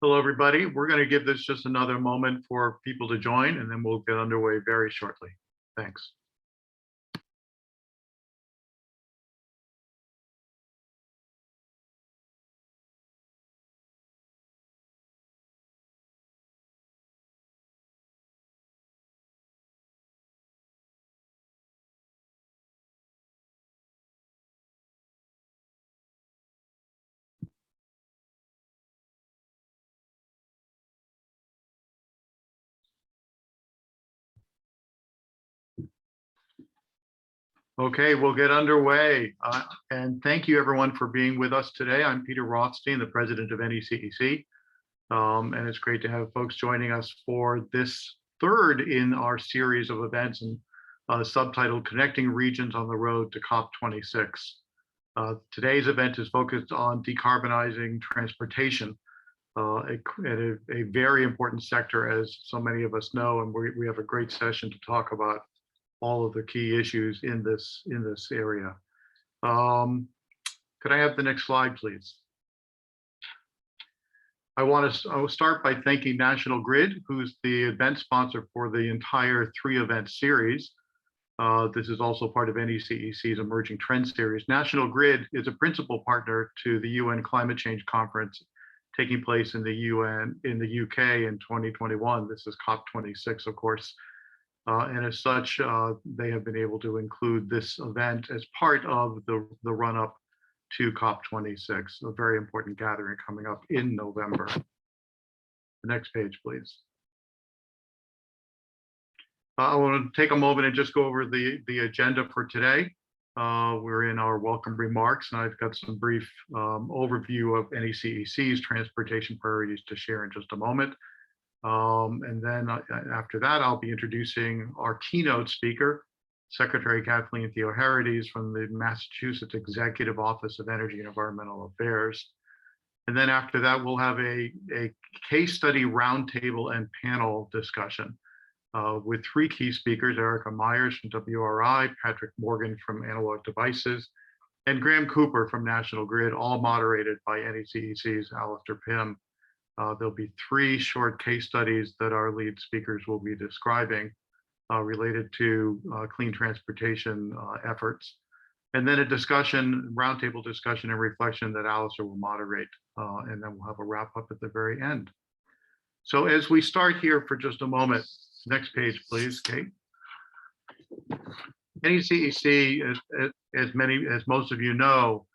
Hello, everybody. We're going to give this just another moment for people to join, and then we'll get underway very shortly. Thanks. Okay, we'll get underway. And thank you, everyone, for being with us today. I'm Peter Rothstein, the president of NECEC. And it's great to have folks joining us for this third in our series of events and subtitled Connecting Regions on the Road to COP26. Today's event is focused on decarbonizing transportation, a very important sector, as so many of us know, and we have a great session to talk about all of the key issues in this area. Could I have the next slide, please? I will start by thanking National Grid, who's the event sponsor for the entire 3-event series. This is also part of NECEC's Emerging Trends series. National Grid is a principal partner to the UN Climate Change Conference taking place in the UK in 2021. This is COP26, of course. And as such, they have been able to include this event as part of the run-up to COP26, a very important gathering coming up in November. The next page, please. I want to take a moment and just go over the agenda for today. We're in our welcome remarks, and I've got some brief overview of NECEC's transportation priorities to share in just a moment. And then after that, I'll be introducing our keynote speaker, Secretary Kathleen Theoharides from the Massachusetts Executive Office of Energy and Environmental Affairs. And then after that, we'll have a case study roundtable and panel discussion with 3 key speakers: Erica Myers from WRI, Patrick Morgan from Analog Devices, and Graham Cooper from National Grid, all moderated by NECEC's Aleister Pym. There'll be 3 short case studies that our lead speakers will be describing related to clean transportation efforts. And then a discussion, roundtable discussion and reflection that Aleister will moderate. And then we'll have a wrap up at the very end. So as we start here for just a moment, next page, please, Kate. NECEC, as most of you know,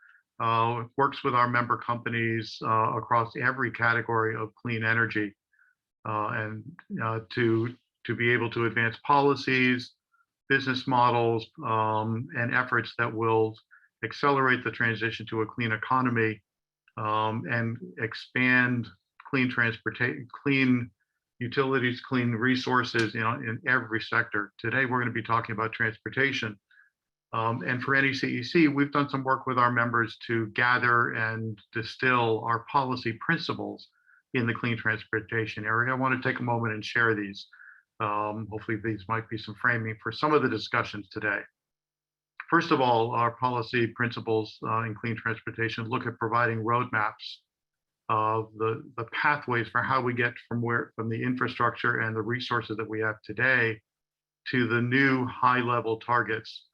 works with our member companies across every category of clean energy and to be able to advance policies, business models, and efforts that will accelerate the transition to a clean economy and expand clean transportation, clean utilities, clean resources in every sector. Today, we're going to be talking about transportation. And for NECEC, we've done some work with our members to gather and distill our policy principles in the clean transportation area. I want to take a moment and share these. Hopefully these might be some framing for some of the discussions today. First of all, our policy principles in clean transportation look at providing roadmaps of the pathways for how we get from the infrastructure and the resources that we have today to the new high-level targets,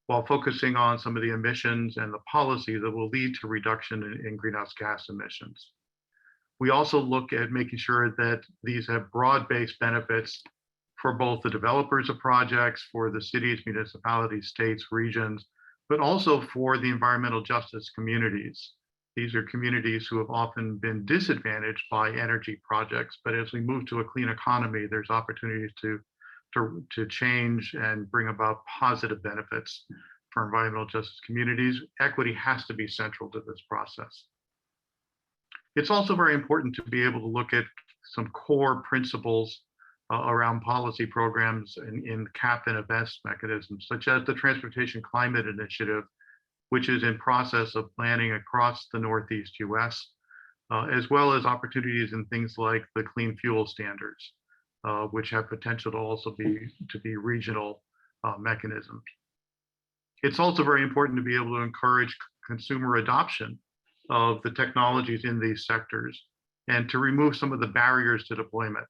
while focusing on some of the emissions and the policy that will lead to reduction in greenhouse gas emissions. We also look at making sure that these have broad-based benefits for both the developers of projects, for the cities, municipalities, states, regions, but also for the environmental justice communities. These are communities who have often been disadvantaged by energy projects, but as we move to a clean economy, there's opportunities to change and bring about positive benefits for environmental justice communities. Equity has to be central to this process. It's also very important to be able to look at some core principles around policy programs in cap and invest mechanisms, such as the Transportation Climate Initiative, which is in process of planning across the Northeast US, as well as opportunities in things like the clean fuel standards, which have potential to also be regional mechanisms. It's also very important to be able to encourage consumer adoption of the technologies in these sectors. and to remove some of the barriers to deployment.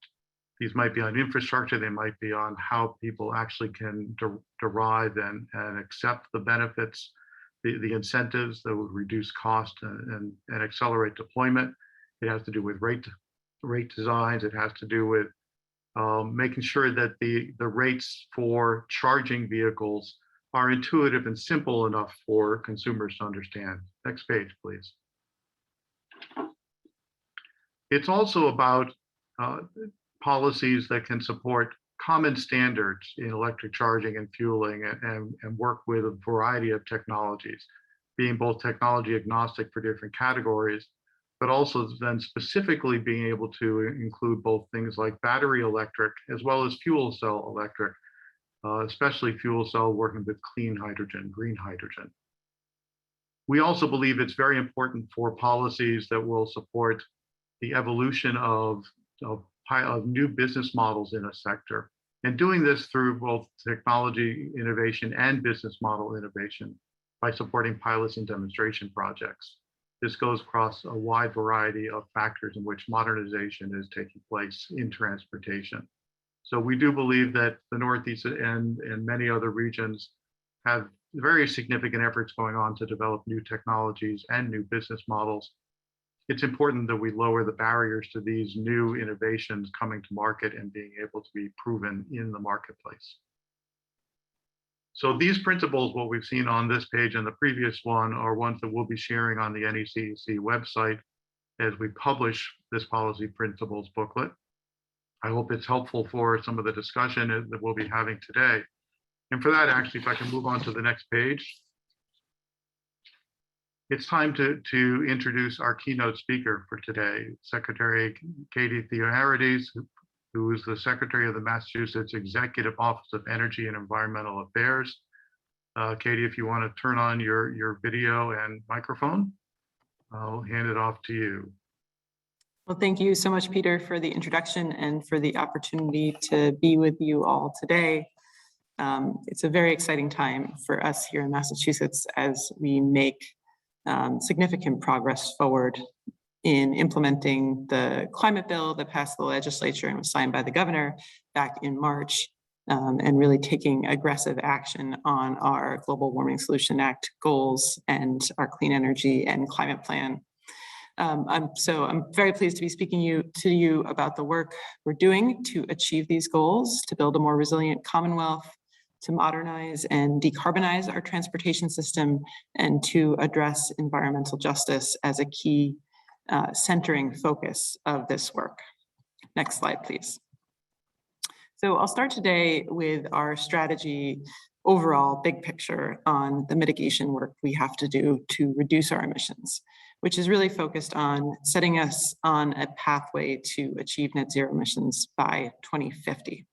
These might be on infrastructure, they might be on how people actually can derive and accept the benefits, the incentives that would reduce cost and accelerate deployment. It has to do with rate designs. It has to do with making sure that the rates for charging vehicles are intuitive and simple enough for consumers to understand. Next page, please. It's also about policies that can support common standards in electric charging and fueling and work with a variety of technologies, being both technology agnostic for different categories, but also then specifically being able to include both things like battery electric as well as fuel cell electric, especially fuel cell working with clean hydrogen, green hydrogen. We also believe it's very important for policies that will support the evolution of new business models in a sector, and doing this through both technology innovation and business model innovation by supporting pilots and demonstration projects. This goes across a wide variety of factors in which modernization is taking place in transportation. So we do believe that the Northeast and many other regions have very significant efforts going on to develop new technologies and new business models. It's important that we lower the barriers to these new innovations coming to market and being able to be proven in the marketplace. So these principles, what we've seen on this page and the previous one, are ones that we'll be sharing on the NECEC website as we publish this policy principles booklet. I hope it's helpful for some of the discussion that we'll be having today. And for that, actually, if I can move on to the next page. It's time to introduce our keynote speaker for today, Secretary Katie Theoharides, who is the Secretary of the Massachusetts Executive Office of Energy and Environmental Affairs. Katie, if you want to turn on your video and microphone, I'll hand it off to you. Well, thank you so much, Peter, for the introduction and for the opportunity to be with you all today. It's a very exciting time for us here in Massachusetts as we make significant progress forward in implementing the climate bill that passed the legislature and was signed by the governor back in March, and really taking aggressive action on our Global Warming Solution Act goals and our clean energy and climate plan. I'm very pleased to be speaking to you about the work we're doing to achieve these goals, to build a more resilient Commonwealth, to modernize and decarbonize our transportation system, and to address environmental justice as a key centering focus of this work. Next slide, please. So I'll start today with our strategy overall, big picture on the mitigation work we have to do to reduce our emissions, which is really focused on setting us on a pathway to achieve net zero emissions by 2050.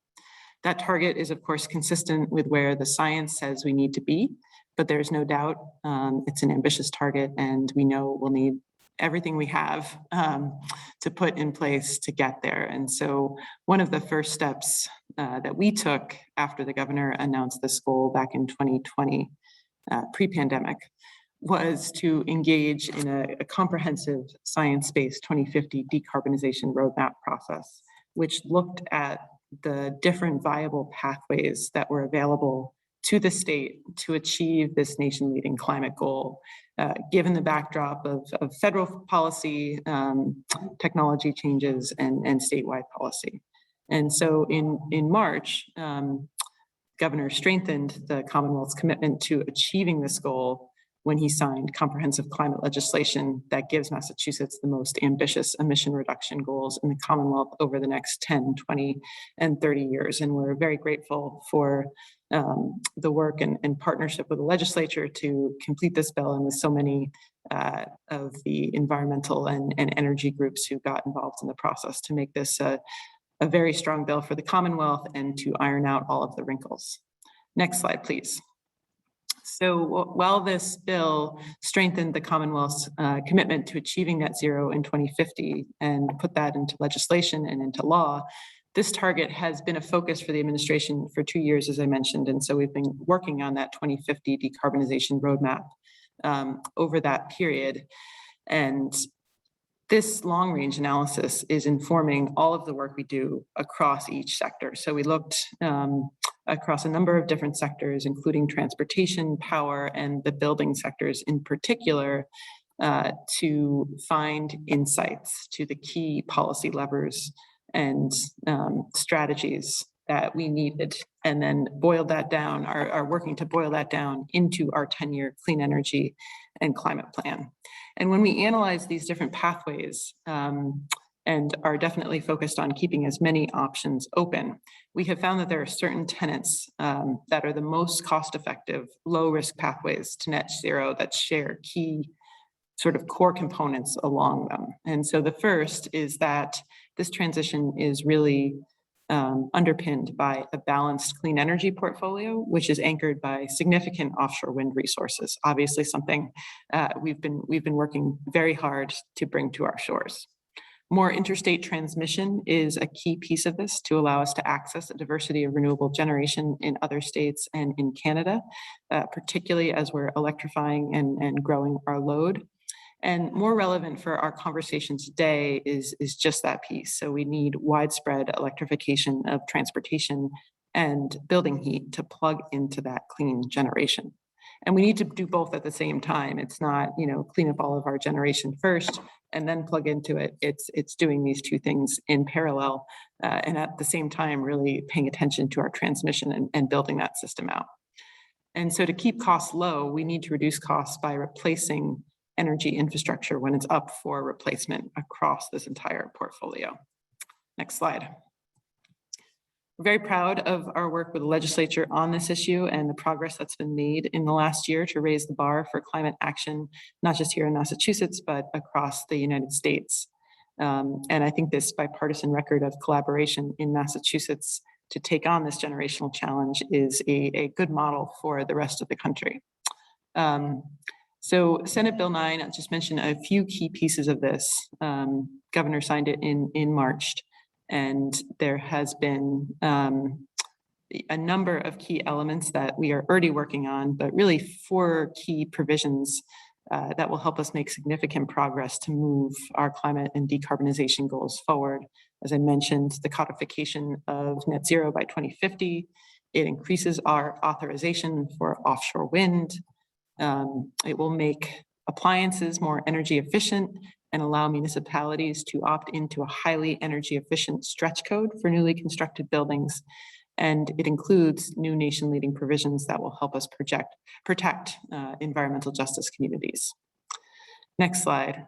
That target is, of course, consistent with where the science says we need to be, but there's no doubt it's an ambitious target, and we know we'll need everything we have to put in place to get there. And so one of the first steps that we took after the governor announced this goal back in 2020, pre-pandemic, was to engage in a comprehensive science-based 2050 decarbonization roadmap process, which looked at the different viable pathways that were available to the state to achieve this nation-leading climate goal, given the backdrop of federal policy, technology changes, and statewide policy. And so in March, Governor strengthened the Commonwealth's commitment to achieving this goal when he signed comprehensive climate legislation that gives Massachusetts the most ambitious emission reduction goals in the Commonwealth over the next 10, 20, and 30 years. And we're very grateful for the work and partnership with the legislature to complete this bill, and with so many of the environmental and energy groups who got involved in the process to make this a very strong bill for the Commonwealth and to iron out all of the wrinkles. Next slide, please. So while this bill strengthened the Commonwealth's commitment to achieving net zero in 2050 and put that into legislation and into law, this target has been a focus for the administration for 2 years, as I mentioned. And so we've been working on that 2050 decarbonization roadmap over that period. And this long-range analysis is informing all of the work we do across each sector. So we looked across a number of different sectors, including transportation, power, and the building sectors in particular, to find insights to the key policy levers and strategies that we needed, and then boiled that down, are working to boil that down into our 10-year clean energy and climate plan. And when we analyze these different pathways and are definitely focused on keeping as many options open, we have found that there are certain tenets that are the most cost-effective, low-risk pathways to net zero that share key sort of core components along them. And so the first is that this transition is really underpinned by a balanced clean energy portfolio, which is anchored by significant offshore wind resources. Obviously, something we've been working very hard to bring to our shores. More interstate transmission is a key piece of this to allow us to access a diversity of renewable generation in other states and in Canada, particularly as we're electrifying and growing our load. And more relevant for our conversation today is just that piece. So we need widespread electrification of transportation and building heat to plug into that clean generation. And we need to do both at the same time. It's not, clean up all of our generation first and then plug into it. It's doing these two things in parallel and at the same time really paying attention to our transmission and building that system out. And so to keep costs low, we need to reduce costs by replacing energy infrastructure when it's up for replacement across this entire portfolio. Next slide. We're very proud of our work with the legislature on this issue and the progress that's been made in the last year to raise the bar for climate action, not just here in Massachusetts, but across the United States. And I think this bipartisan record of collaboration in Massachusetts to take on this generational challenge is a good model for the rest of the country. So Senate Bill 9, I'll just mention a few key pieces of this. Governor signed it in March, and there has been a number of key elements that we are already working on, but really 4 key provisions that will help us make significant progress to move our climate and decarbonization goals forward. As I mentioned, the codification of net zero by 2050. It increases our authorization for offshore wind. It will make appliances more energy efficient and allow municipalities to opt into a highly energy efficient stretch code for newly constructed buildings. And it includes new nation leading provisions that will help us protect environmental justice communities. Next slide.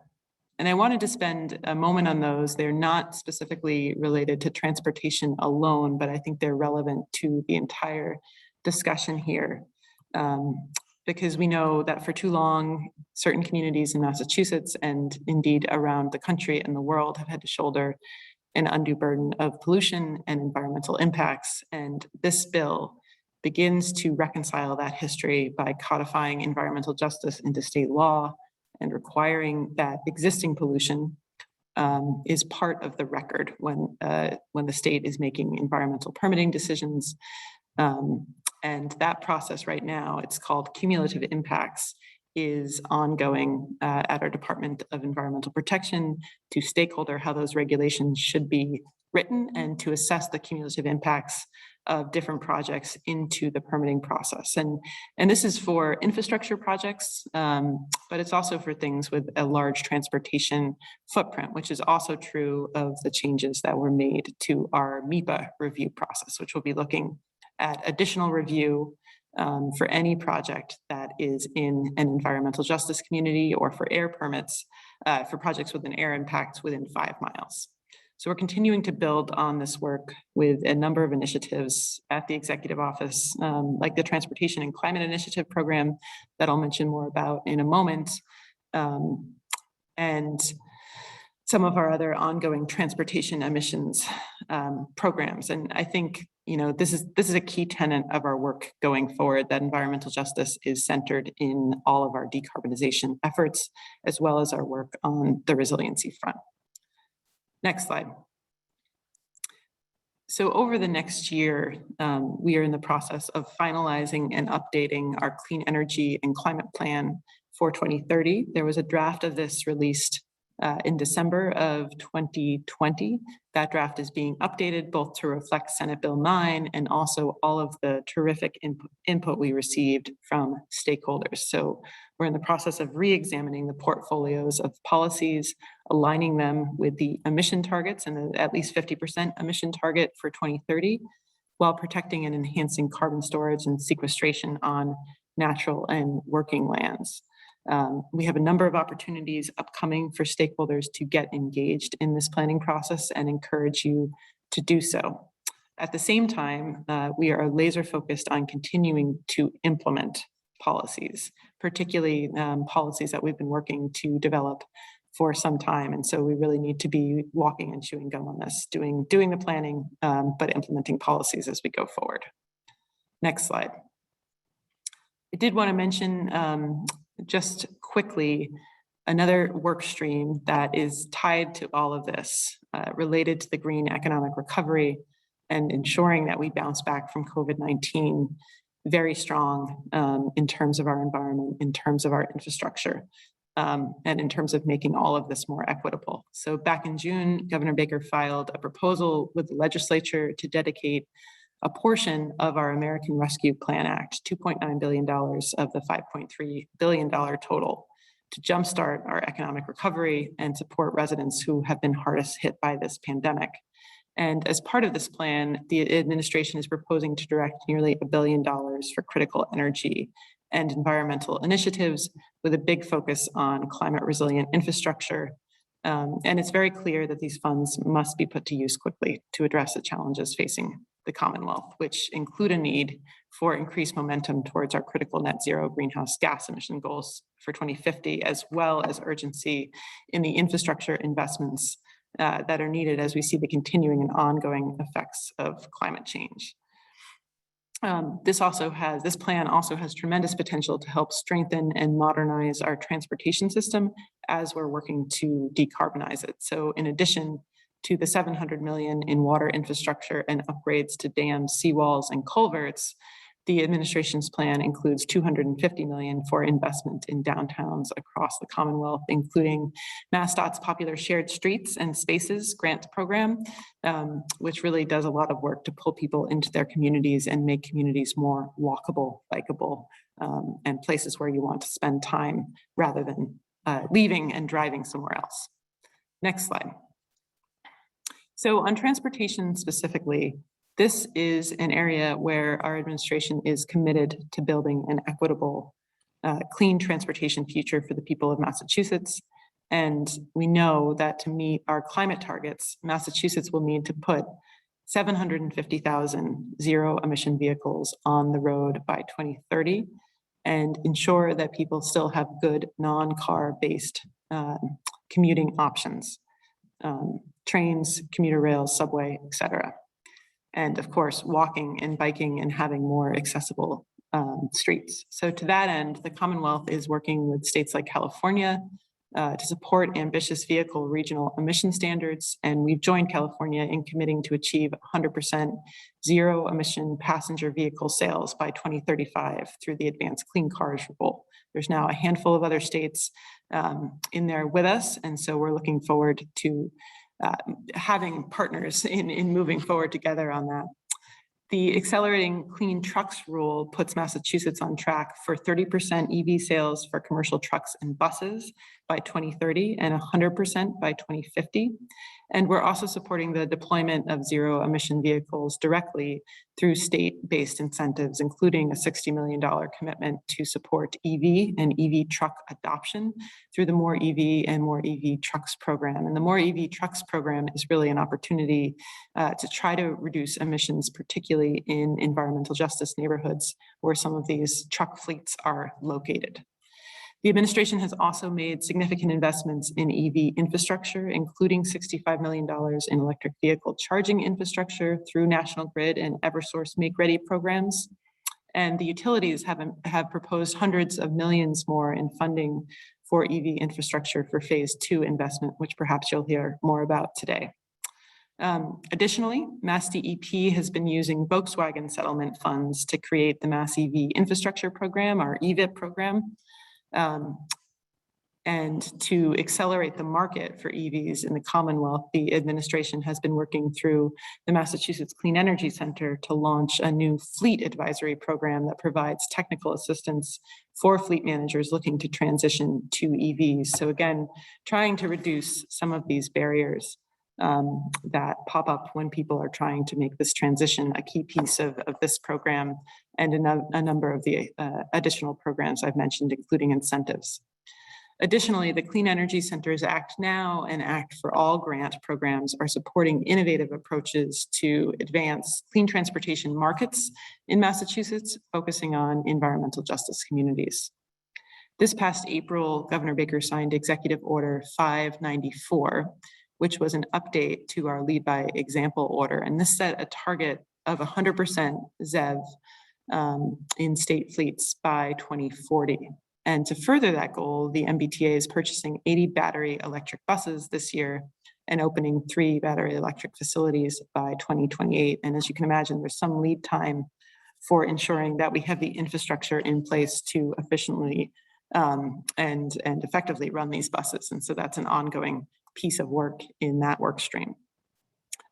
And I wanted to spend a moment on those. They're not specifically related to transportation alone, but I think they're relevant to the entire discussion here. Because we know that for too long, certain communities in Massachusetts and indeed around the country and the world have had to shoulder an undue burden of pollution and environmental impacts. And this bill begins to reconcile that history by codifying environmental justice into state law and requiring that existing pollution is part of the record when the state is making environmental permitting decisions. And that process right now, it's called cumulative impacts, is ongoing at our Department of Environmental Protection to stakeholder how those regulations should be written and to assess the cumulative impacts of different projects into the permitting process. And this is for infrastructure projects, but it's also for things with a large transportation footprint, which is also true of the changes that were made to our MEPA review process, which will be looking at additional review for any project that is in an environmental justice community or for air permits for projects with an air impact within 5 miles. So we're continuing to build on this work with a number of initiatives at the executive office, like the Transportation and Climate Initiative program that I'll mention more about in a moment, and some of our other ongoing transportation emissions programs. And I think this is a key tenet of our work going forward, that environmental justice is centered in all of our decarbonization efforts, as well as our work on the resiliency front. Next slide. So over the next year, we are in the process of finalizing and updating our clean energy and climate plan for 2030. There was a draft of this released in December of 2020. That draft is being updated both to reflect Senate Bill 9 and also all of the terrific input we received from stakeholders. So we're in the process of re-examining the portfolios of policies, aligning them with the emission targets and the at least 50% emission target for 2030, while protecting and enhancing carbon storage and sequestration on natural and working lands. We have a number of opportunities upcoming for stakeholders to get engaged in this planning process and encourage you to do so. At the same time, we are laser focused on continuing to implement policies, particularly policies that we've been working to develop for some time. And so we really need to be walking and chewing gum on this, doing the planning, but implementing policies as we go forward. Next slide. I did want to mention just quickly another work stream that is tied to all of this, related to the green economic recovery and ensuring that we bounce back from COVID-19 very strong in terms of our environment, in terms of our infrastructure, and in terms of making all of this more equitable. So back in June, Governor Baker filed a proposal with the legislature to dedicate a portion of our American Rescue Plan Act, $2.9 billion of the $5.3 billion total, to jumpstart our economic recovery and support residents who have been hardest hit by this pandemic. And as part of this plan, the administration is proposing to direct nearly $1 billion for critical energy and environmental initiatives with a big focus on climate resilient infrastructure. And it's very clear that these funds must be put to use quickly to address the challenges facing the Commonwealth, which include a need for increased momentum towards our critical net zero greenhouse gas emission goals for 2050, as well as urgency in the infrastructure investments that are needed as we see the continuing and ongoing effects of climate change. This plan also has tremendous potential to help strengthen and modernize our transportation system as we're working to decarbonize it. So in addition to the $700 million in water infrastructure and upgrades to dams, seawalls, and culverts, the administration's plan includes $250 million for investment in downtowns across the Commonwealth, including MassDOT's popular Shared Streets and Spaces grant program, which really does a lot of work to pull people into their communities and make communities more walkable, bikeable, and places where you want to spend time rather than leaving and driving somewhere else. Next slide. So on transportation specifically, this is an area where our administration is committed to building an equitable, clean transportation future for the people of Massachusetts. And we know that to meet our climate targets, Massachusetts will need to put 750,000 zero emission vehicles on the road by 2030 and ensure that people still have good non-car based commuting options. Trains, commuter rails, subway, et cetera. And of course, walking and biking and having more accessible streets. So to that end, the Commonwealth is working with states like California to support ambitious vehicle regional emission standards. And we've joined California in committing to achieve 100% zero emission passenger vehicle sales by 2035 through the Advanced Clean Cars Rule. There's now a handful of other states in there with us. And so we're looking forward to having partners in moving forward together on that. The Accelerating Clean Trucks Rule puts Massachusetts on track for 30% EV sales for commercial trucks and buses by 2030 and 100% by 2050. And we're also supporting the deployment of zero emission vehicles directly through state-based incentives, including a $60 million commitment to support EV and EV truck adoption through the More EV and More EV Trucks program. And the More EV Trucks program is really an opportunity to try to reduce emissions, particularly in environmental justice neighborhoods where some of these truck fleets are located. The administration has also made significant investments in EV infrastructure, including $65 million in electric vehicle charging infrastructure through National Grid and Eversource Make Ready programs. And the utilities have proposed hundreds of millions more in funding for EV infrastructure for phase 2 investment, which perhaps you'll hear more about today. Additionally, Mass DEP has been using Volkswagen settlement funds to create the Mass EV Infrastructure Program, our EVIP program. And to accelerate the market for EVs in the Commonwealth, the administration has been working through the Massachusetts Clean Energy Center to launch a new fleet advisory program that provides technical assistance for fleet managers looking to transition to EVs. So again, trying to reduce some of these barriers that pop up when people are trying to make this transition. A key piece of this program and a number of the additional programs I've mentioned, including incentives. Additionally, the Clean Energy Center's Act Now and Act for All grant programs are supporting innovative approaches to advance clean transportation markets in Massachusetts, focusing on environmental justice communities. This past April, Governor Baker signed Executive Order 594, which was an update to our Lead by Example order. And this set a target of 100% ZEV in state fleets by 2040. And to further that goal, the MBTA is purchasing 80 battery electric buses this year and opening 3 battery electric facilities by 2028. And as you can imagine, there's some lead time for ensuring that we have the infrastructure in place to efficiently and effectively run these buses. And so that's an ongoing piece of work in that work stream.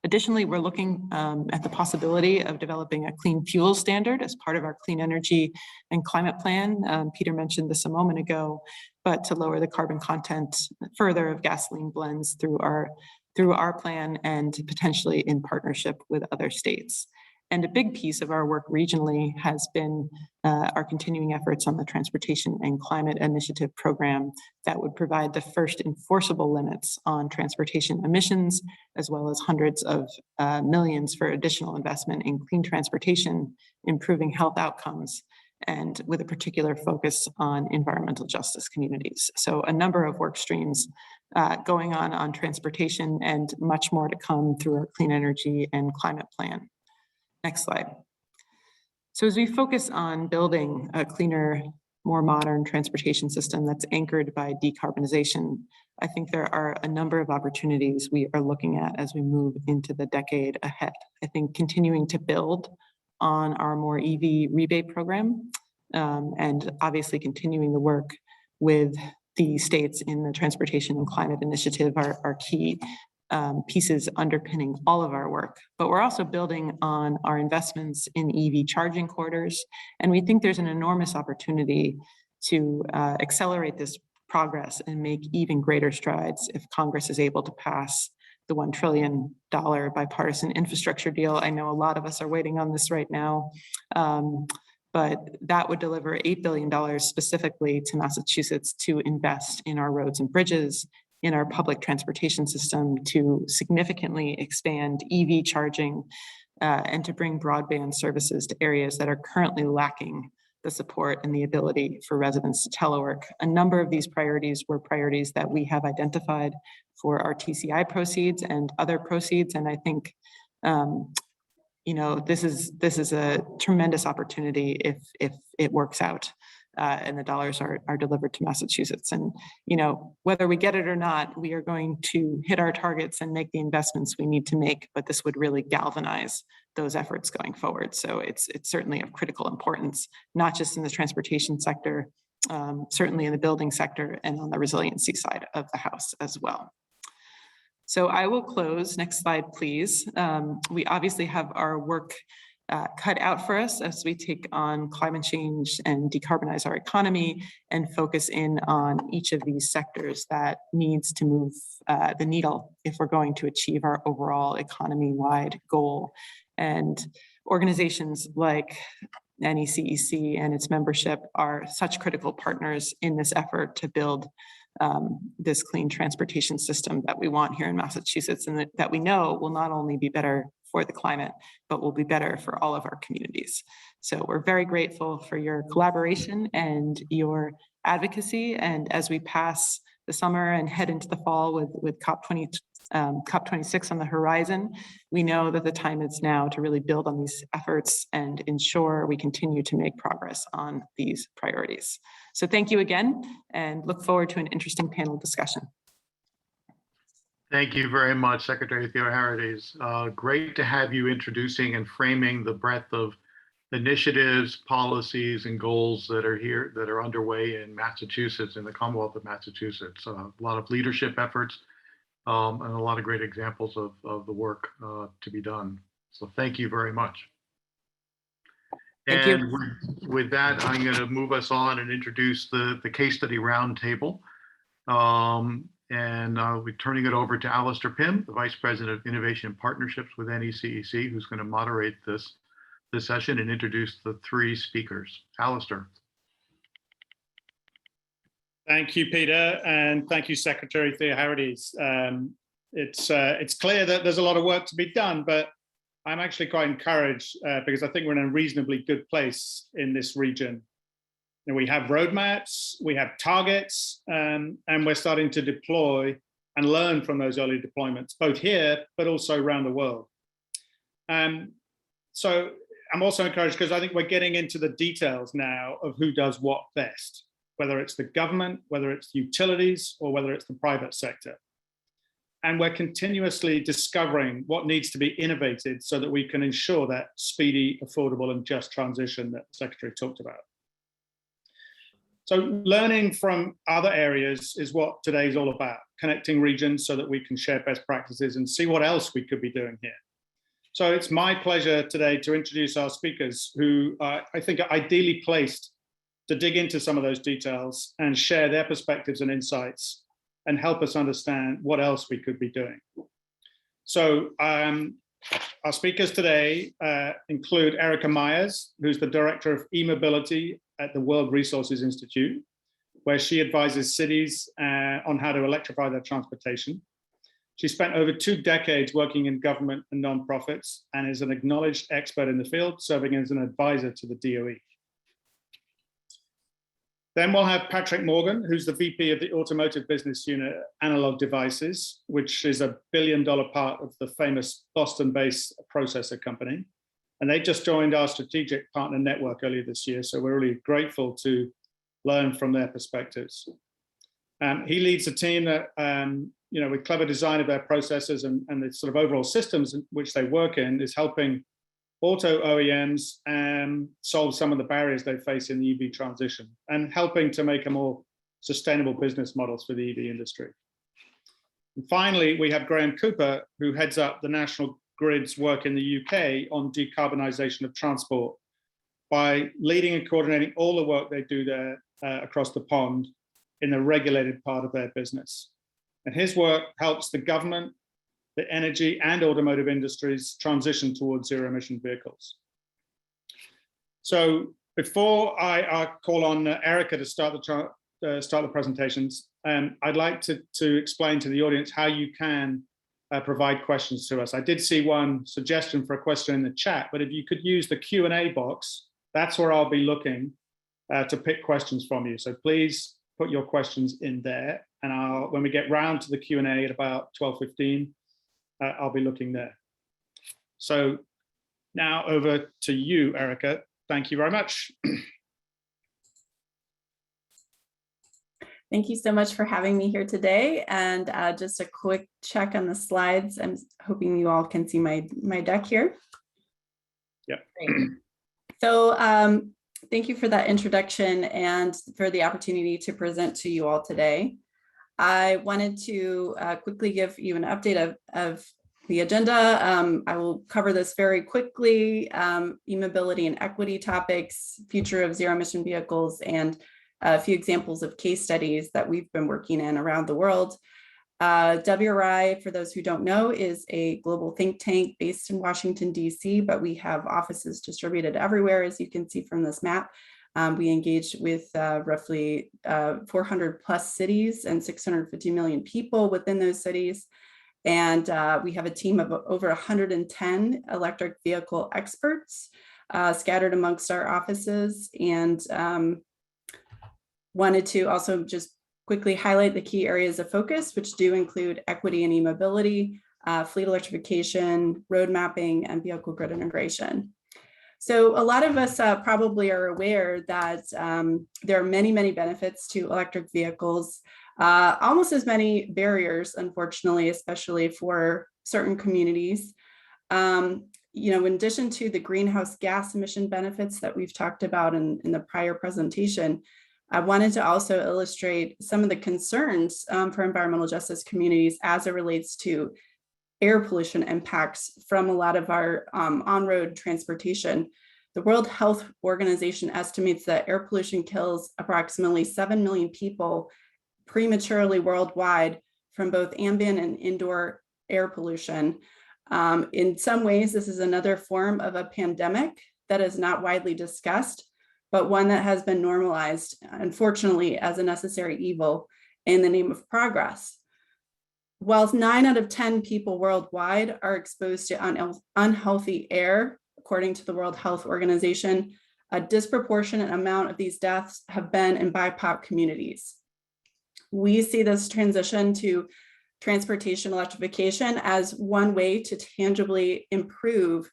Additionally, we're looking at the possibility of developing a clean fuel standard as part of our clean energy and climate plan. Peter mentioned this a moment ago, but to lower the carbon content further of gasoline blends through our plan and potentially in partnership with other states. And a big piece of our work regionally has been our continuing efforts on the Transportation and Climate Initiative program that would provide the first enforceable limits on transportation emissions, as well as hundreds of millions for additional investment in clean transportation, improving health outcomes, and with a particular focus on environmental justice communities. So a number of work streams going on transportation and much more to come through our clean energy and climate plan. Next slide. So as we focus on building a cleaner, more modern transportation system that's anchored by decarbonization, I think there are a number of opportunities we are looking at as we move into the decade ahead. I think continuing to build on our more EV rebate program and obviously continuing the work with the states in the Transportation and Climate Initiative are key pieces underpinning all of our work, but we're also building on our investments in EV charging corridors. And we think there's an enormous opportunity to accelerate this progress and make even greater strides if Congress is able to pass the $1 trillion bipartisan infrastructure deal. I know a lot of us are waiting on this right now, but that would deliver $8 billion specifically to Massachusetts to invest in our roads and bridges, in our public transportation system, to significantly expand EV charging and to bring broadband services to areas that are currently lacking the support and the ability for residents to telework. A number of these priorities were priorities that we have identified for our TCI proceeds and other proceeds. And I think, this is a tremendous opportunity if it works out. And the dollars are delivered to Massachusetts. And, whether we get it or not, we are going to hit our targets and make the investments we need to make, but this would really galvanize those efforts going forward. So it's certainly of critical importance, not just in the transportation sector, certainly in the building sector and on the resiliency side of the house as well. So I will close. Next slide, please. We obviously have our work cut out for us as we take on climate change and decarbonize our economy and focus in on each of these sectors that needs to move the needle if we're going to achieve our overall economy-wide goal. And organizations like NECEC and its membership are such critical partners in this effort to build this clean transportation system that we want here in Massachusetts, and that we know will not only be better for the climate, but will be better for all of our communities. So we're very grateful for your collaboration and your advocacy. And as we pass the summer and head into the fall with COP26 on the horizon, we know that the time is now to really build on these efforts and ensure we continue to make progress on these priorities. So thank you again, and look forward to an interesting panel discussion. Thank you very much, Secretary Theoharides. Great to have you introducing and framing the breadth of initiatives, policies, and goals that are here, that are underway in Massachusetts, in the Commonwealth of Massachusetts. A lot of leadership efforts and a lot of great examples of the work to be done. So thank you very much. Thank and you. with that, I'm going to move us on and introduce the case study roundtable. And I'll be turning it over to Aleister Pym, the Vice President of Innovation and Partnerships with NECEC, who's going to moderate this session and introduce the three speakers. Aleister. Thank you, Peter, and thank you, Secretary Theoharides. It's clear that there's a lot of work to be done, but I'm actually quite encouraged because I think we're in a reasonably good place in this region. And we have roadmaps, we have targets, and we're starting to deploy and learn from those early deployments, both here, but also around the world. So I'm also encouraged because I think we're getting into the details now of who does what best, whether it's the government, whether it's utilities, or whether it's the private sector. And we're continuously discovering what needs to be innovated so that we can ensure that speedy, affordable, and just transition that the Secretary talked about. So learning from other areas is what today's all about, connecting regions so that we can share best practices and see what else we could be doing here. So it's my pleasure today to introduce our speakers who I think are ideally placed to dig into some of those details and share their perspectives and insights and help us understand what else we could be doing. So our speakers today include Erica Myers, who's the Director of E-Mobility at the World Resources Institute, where she advises cities on how to electrify their transportation. She spent over 2 decades working in government and nonprofits and is an acknowledged expert in the field, serving as an advisor to the DOE. Then we'll have Patrick Morgan, who's the VP of the Automotive Business Unit, Analog Devices, which is a billion-dollar part of the famous Boston-based processor company. And they just joined our strategic partner network earlier this year, so we're really grateful to learn from their perspectives. He leads a team that, with clever design of their processes and the sort of overall systems in which they work in, is helping auto OEMs solve some of the barriers they face in the EV transition and helping to make a more sustainable business models for the EV industry. And finally, we have Graham Cooper, who heads up the National Grid's work in the UK on decarbonisation of transport by leading and coordinating all the work they do there across the pond in the regulated part of their business. And his work helps the government, the energy and automotive industries transition towards zero-emission vehicles. So before I call on Erica to start the presentations, I'd like to explain to the audience how you can provide questions to us. I did see one suggestion for a question in the chat, but if you could use the Q&A box, that's where I'll be looking to pick questions from you. So please put your questions in there, and when we get round to the Q&A at about 12:15, I'll be looking there. So now over to you, Erica. Thank you very much. Thank you so much for having me here today. And just a quick check on the slides. I'm hoping you all can see my deck here. Yep. Great. So thank you for that introduction and for the opportunity to present to you all today. I wanted to quickly give you an update of the agenda. I will cover this very quickly, e-mobility and equity topics, future of zero-emission vehicles, and a few examples of case studies that we've been working in around the world. WRI, for those who don't know, is a global think tank based in Washington, D.C., but we have offices distributed everywhere, as you can see from this map. We engaged with roughly 400 plus cities and 650 million people within those cities. And we have a team of over 110 electric vehicle experts scattered amongst our offices, and wanted to also just quickly highlight the key areas of focus, which do include equity and e-mobility, fleet electrification, road mapping, and vehicle grid integration. So a lot of us probably are aware that there are many, many benefits to electric vehicles, almost as many barriers, unfortunately, especially for certain communities. in addition to the greenhouse gas emission benefits that we've talked about in the prior presentation, I wanted to also illustrate some of the concerns for environmental justice communities as it relates to air pollution impacts from a lot of our on-road transportation. The World Health Organization estimates that air pollution kills approximately 7 million people prematurely worldwide from both ambient and indoor air pollution. In some ways, this is another form of a pandemic that is not widely discussed, but one that has been normalized, unfortunately, as a necessary evil in the name of progress. While 9 out of 10 people worldwide are exposed to unhealthy air, according to the World Health Organization, a disproportionate amount of these deaths have been in BIPOC communities. We see this transition to transportation electrification as one way to tangibly improve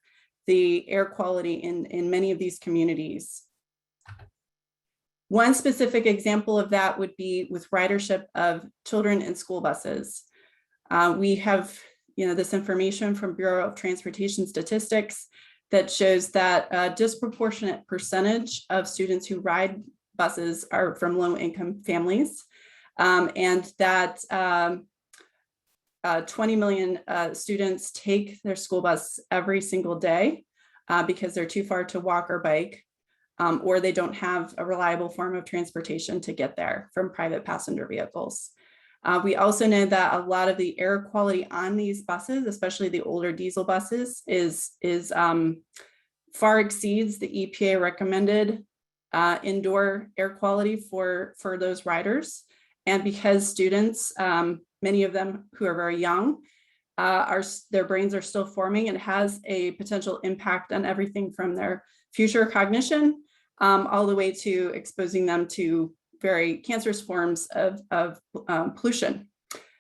the air quality in many of these communities. One specific example of that would be with ridership of children in school buses. We have this information from Bureau of Transportation Statistics that shows that a disproportionate percentage of students who ride buses are from low-income families, and that 20 million students take their school bus every single day because they're too far to walk or bike, or they don't have a reliable form of transportation to get there from private passenger vehicles. We also know that a lot of the air quality on these buses, especially the older diesel buses, is far exceeds the EPA recommended indoor air quality for those riders. And because students, many of them who are very young, their brains are still forming, and has a potential impact on everything from their future cognition all the way to exposing them to very cancerous forms of pollution.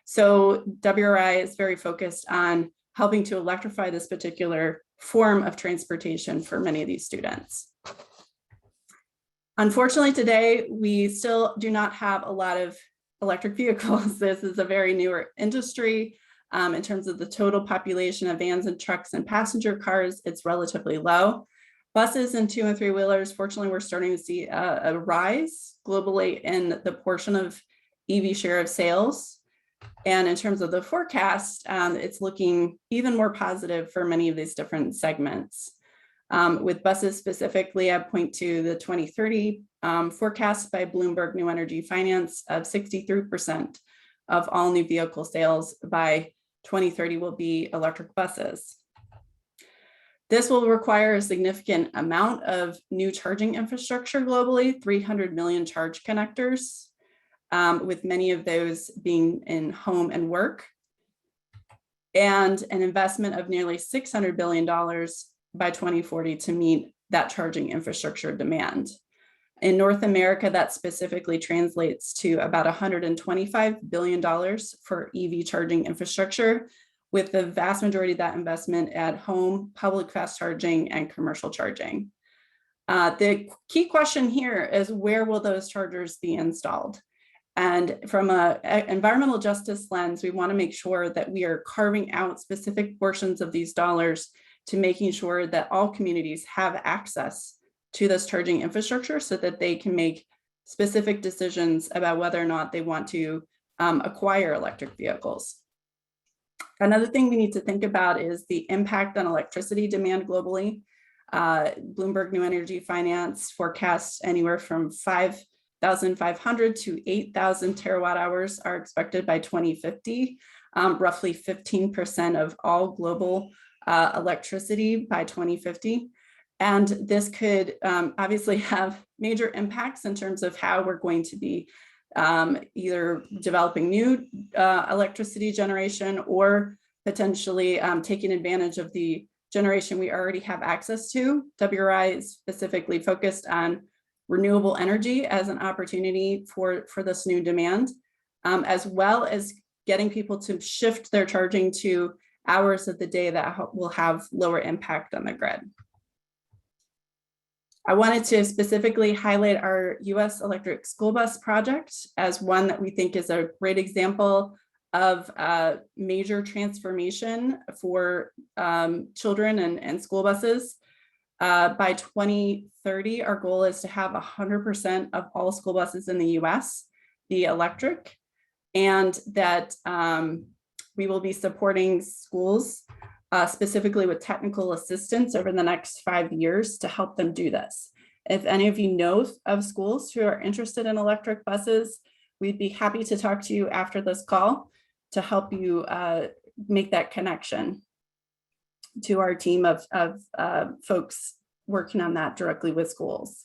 So WRI is very focused on helping to electrify this particular form of transportation for many of these students. Unfortunately, today, we still do not have a lot of electric vehicles. This is a very newer industry. In terms of the total population of vans and trucks and passenger cars, it's relatively low. Buses and 2- and 3-wheelers, fortunately, we're starting to see a rise globally in the portion of EV share of sales. And in terms of the forecast, it's looking even more positive for many of these different segments. With buses specifically, I point to the 2030 forecast by Bloomberg New Energy Finance of 63% of all new vehicle sales by 2030 will be electric buses. This will require a significant amount of new charging infrastructure globally, 300 million charge connectors, with many of those being in home and work, and an investment of nearly $600 billion by 2040 to meet that charging infrastructure demand. In North America, that specifically translates to about $125 billion for EV charging infrastructure, with the vast majority of that investment at home, public fast charging, and commercial charging. The key question here is, where will those chargers be installed? And from an environmental justice lens, we want to make sure that we are carving out specific portions of these dollars to making sure that all communities have access to this charging infrastructure so that they can make specific decisions about whether or not they want to acquire electric vehicles. Another thing we need to think about is the impact on electricity demand globally. Bloomberg New Energy Finance forecasts anywhere from 5,500 to 8,000 terawatt hours are expected by 2050, roughly 15% of all global electricity by 2050. And this could obviously have major impacts in terms of how we're going to be either developing new electricity generation, or potentially taking advantage of the generation we already have access to. WRI is specifically focused on renewable energy as an opportunity for this new demand, as well as getting people to shift their charging to hours of the day that will have lower impact on the grid. I wanted to specifically highlight our US electric school bus project as one that we think is a great example of major transformation for children and school buses. By 2030, our goal is to have 100% of all school buses in the US be electric, and that we will be supporting schools specifically with technical assistance over the next 5 years to help them do this. If any of you know of schools who are interested in electric buses, we'd be happy to talk to you after this call to help you make that connection to our team of folks working on that directly with schools.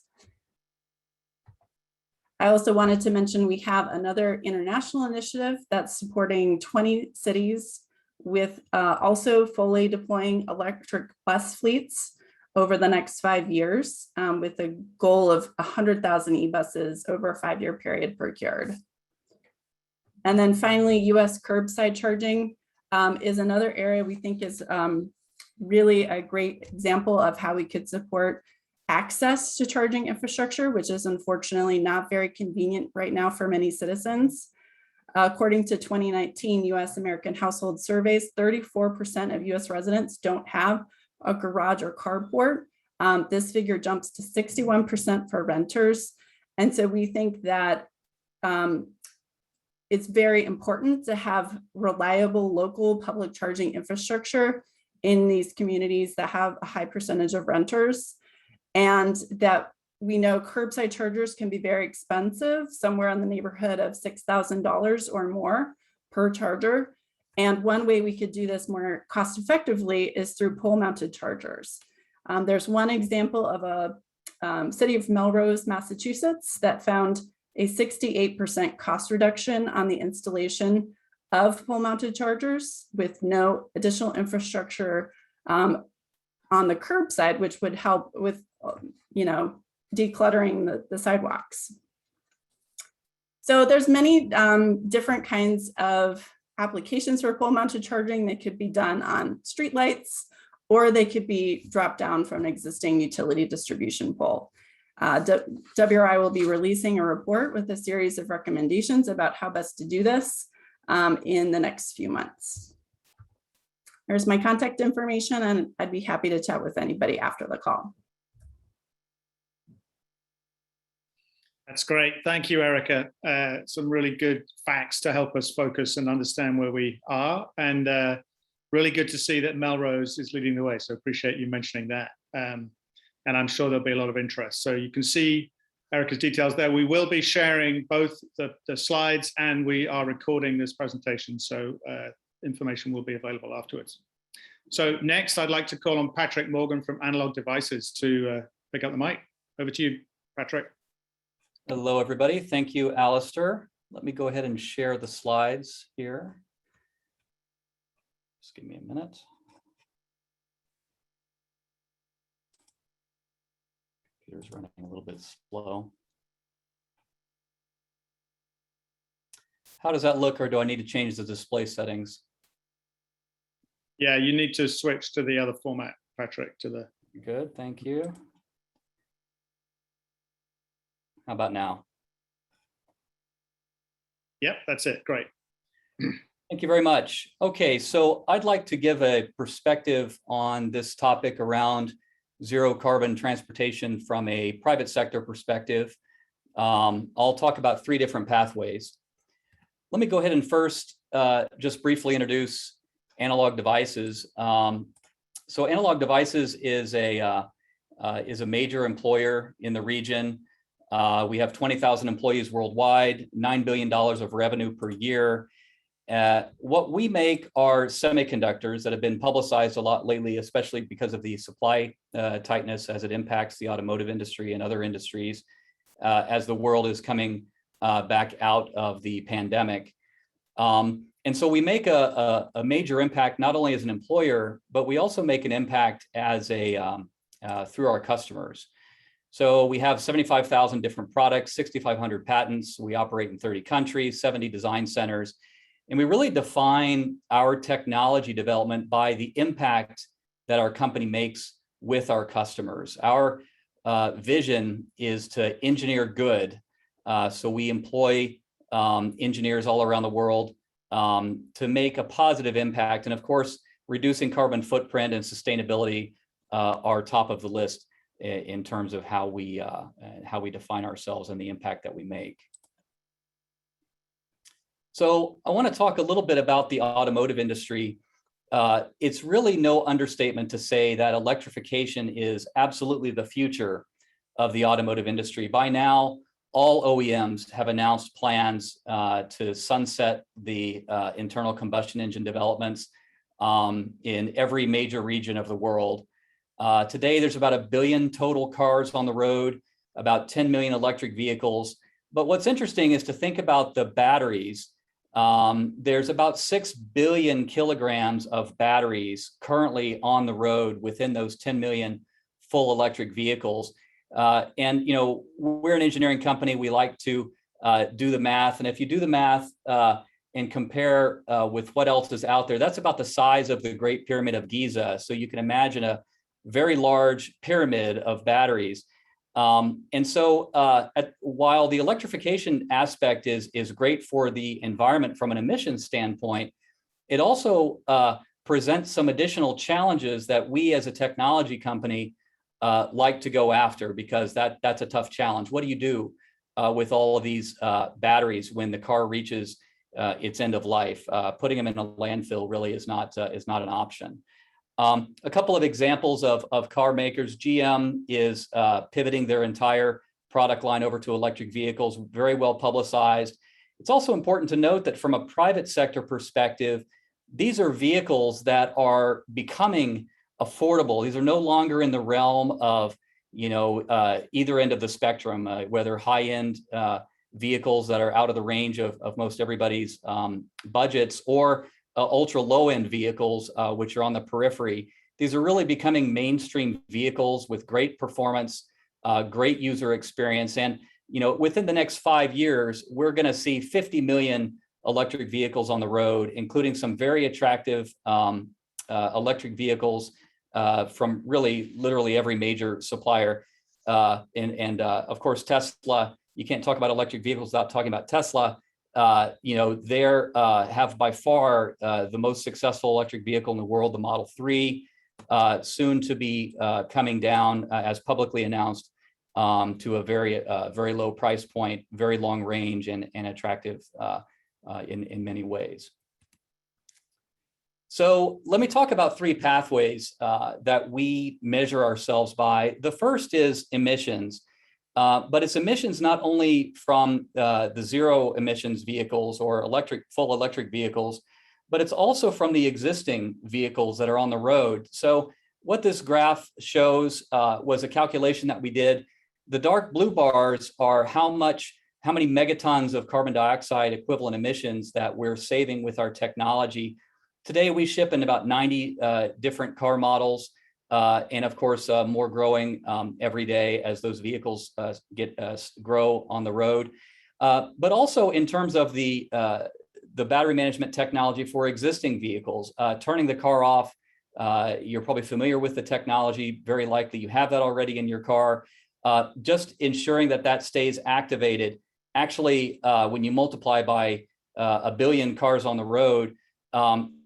I also wanted to mention we have another international initiative that's supporting 20 cities with also fully deploying electric bus fleets over the next 5 years with a goal of 100,000 e-buses over a 5-year period procured. And then finally, US curbside charging is another area we think is really a great example of how we could support access to charging infrastructure, which is unfortunately not very convenient right now for many citizens. According to 2019 US American household surveys, 34% of US residents don't have a garage or carport. This figure jumps to 61% for renters. And so we think that it's very important to have reliable local public charging infrastructure in these communities that have a high percentage of renters, and that we know curbside chargers can be very expensive, somewhere in the neighborhood of $6,000 or more per charger. And one way we could do this more cost effectively is through pole mounted chargers. There's one example of a city of Melrose, Massachusetts, that found a 68% cost reduction on the installation of pole mounted chargers with no additional infrastructure on the curbside, which would help with, decluttering the sidewalks. So there's many different kinds of applications for pole mounted charging that could be done on streetlights, or they could be dropped down from an existing utility distribution pole. WRI will be releasing a report with a series of recommendations about how best to do this in the next few months. There's my contact information, and I'd be happy to chat with anybody after the call. That's great. Thank you, Erica. Some really good facts to help us focus and understand where we are. And really good to see that Melrose is leading the way. So appreciate you mentioning that. And I'm sure there'll be a lot of interest. So you can see Erica's details there. We will be sharing both the slides, and we are recording this presentation. So information will be available afterwards. So next, I'd like to call on Patrick Morgan from Analog Devices to pick up the mic. Over to you, Patrick. Hello, everybody. Thank you, Aleister. Let me go ahead and share the slides here. Just give me a minute. Computer's running a little bit slow. How does that look, or do I need to change the display settings? Yeah, you need to switch to the other format, Patrick, to the... Good, thank you. How about now? Yep, that's it. Great. Thank you very much. Okay, so I'd like to give a perspective on this topic around zero carbon transportation from a private sector perspective. I'll talk about 3 different pathways. Let me go ahead and first just briefly introduce Analog Devices. So Analog Devices is a major employer in the region. We have 20,000 employees worldwide, $9 billion of revenue per year. What we make are semiconductors that have been publicized a lot lately, especially because of the supply tightness as it impacts the automotive industry and other industries as the world is coming back out of the pandemic. And so we make a major impact, not only as an employer, but we also make an impact as through our customers. So we have 75,000 different products, 6,500 patents. We operate in 30 countries, 70 design centers. And we really define our technology development by the impact that our company makes with our customers. Our vision is to engineer good. So we employ engineers all around the world to make a positive impact. And of course, reducing carbon footprint and sustainability are top of the list in terms of how we define ourselves and the impact that we make. So I want to talk a little bit about the automotive industry. It's really no understatement to say that electrification is absolutely the future of the automotive industry. By now, all OEMs have announced plans to sunset the internal combustion engine developments in every major region of the world. Today, there's about 1 billion total cars on the road, about 10 million electric vehicles. But what's interesting is to think about the batteries. There's about 6 billion kilograms of batteries currently on the road within those 10 million full electric vehicles. And you know, we're an engineering company. We like to do the math. And if you do the math and compare with what else is out there, that's about the size of the Great Pyramid of Giza. So you can imagine a very large pyramid of batteries. And so while the electrification aspect is great for the environment from an emissions standpoint, it also presents some additional challenges that we as a technology company like to go after, because that's a tough challenge. What do you do with all of these batteries when the car reaches its end of life? Putting them in a landfill really is not an option. A couple of examples of car makers. GM is pivoting their entire product line over to electric vehicles, very well publicized. It's also important to note that from a private sector perspective, these are vehicles that are becoming affordable. These are no longer in the realm of, you know, either end of the spectrum, whether high-end vehicles that are out of the range of most everybody's budgets, or ultra low-end vehicles, which are on the periphery. These are really becoming mainstream vehicles with great performance, great user experience. And, you know, within the next 5 years, we're going to see 50 million electric vehicles on the road, including some very attractive electric vehicles from really literally every major supplier. And of course, Tesla, you can't talk about electric vehicles without talking about Tesla. You know, they have by far the most successful electric vehicle in the world, the Model 3, soon to be coming down as publicly announced to a very low price point, very long range, and attractive in many ways. So let me talk about 3 pathways that we measure ourselves by. The first is emissions. But it's emissions not only from the zero emissions vehicles or full electric vehicles, but it's also from the existing vehicles that are on the road. So what this graph shows was a calculation that we did. The dark blue bars are how many megatons of carbon dioxide equivalent emissions that we're saving with our technology. Today, we ship in about 90 different car models. And of course, more growing every day as those vehicles grow on the road. But also in terms of the battery management technology for existing vehicles, turning the car off. You're probably familiar with the technology. Very likely you have that already in your car. Just ensuring that stays activated. Actually, when you multiply by 1 billion cars on the road,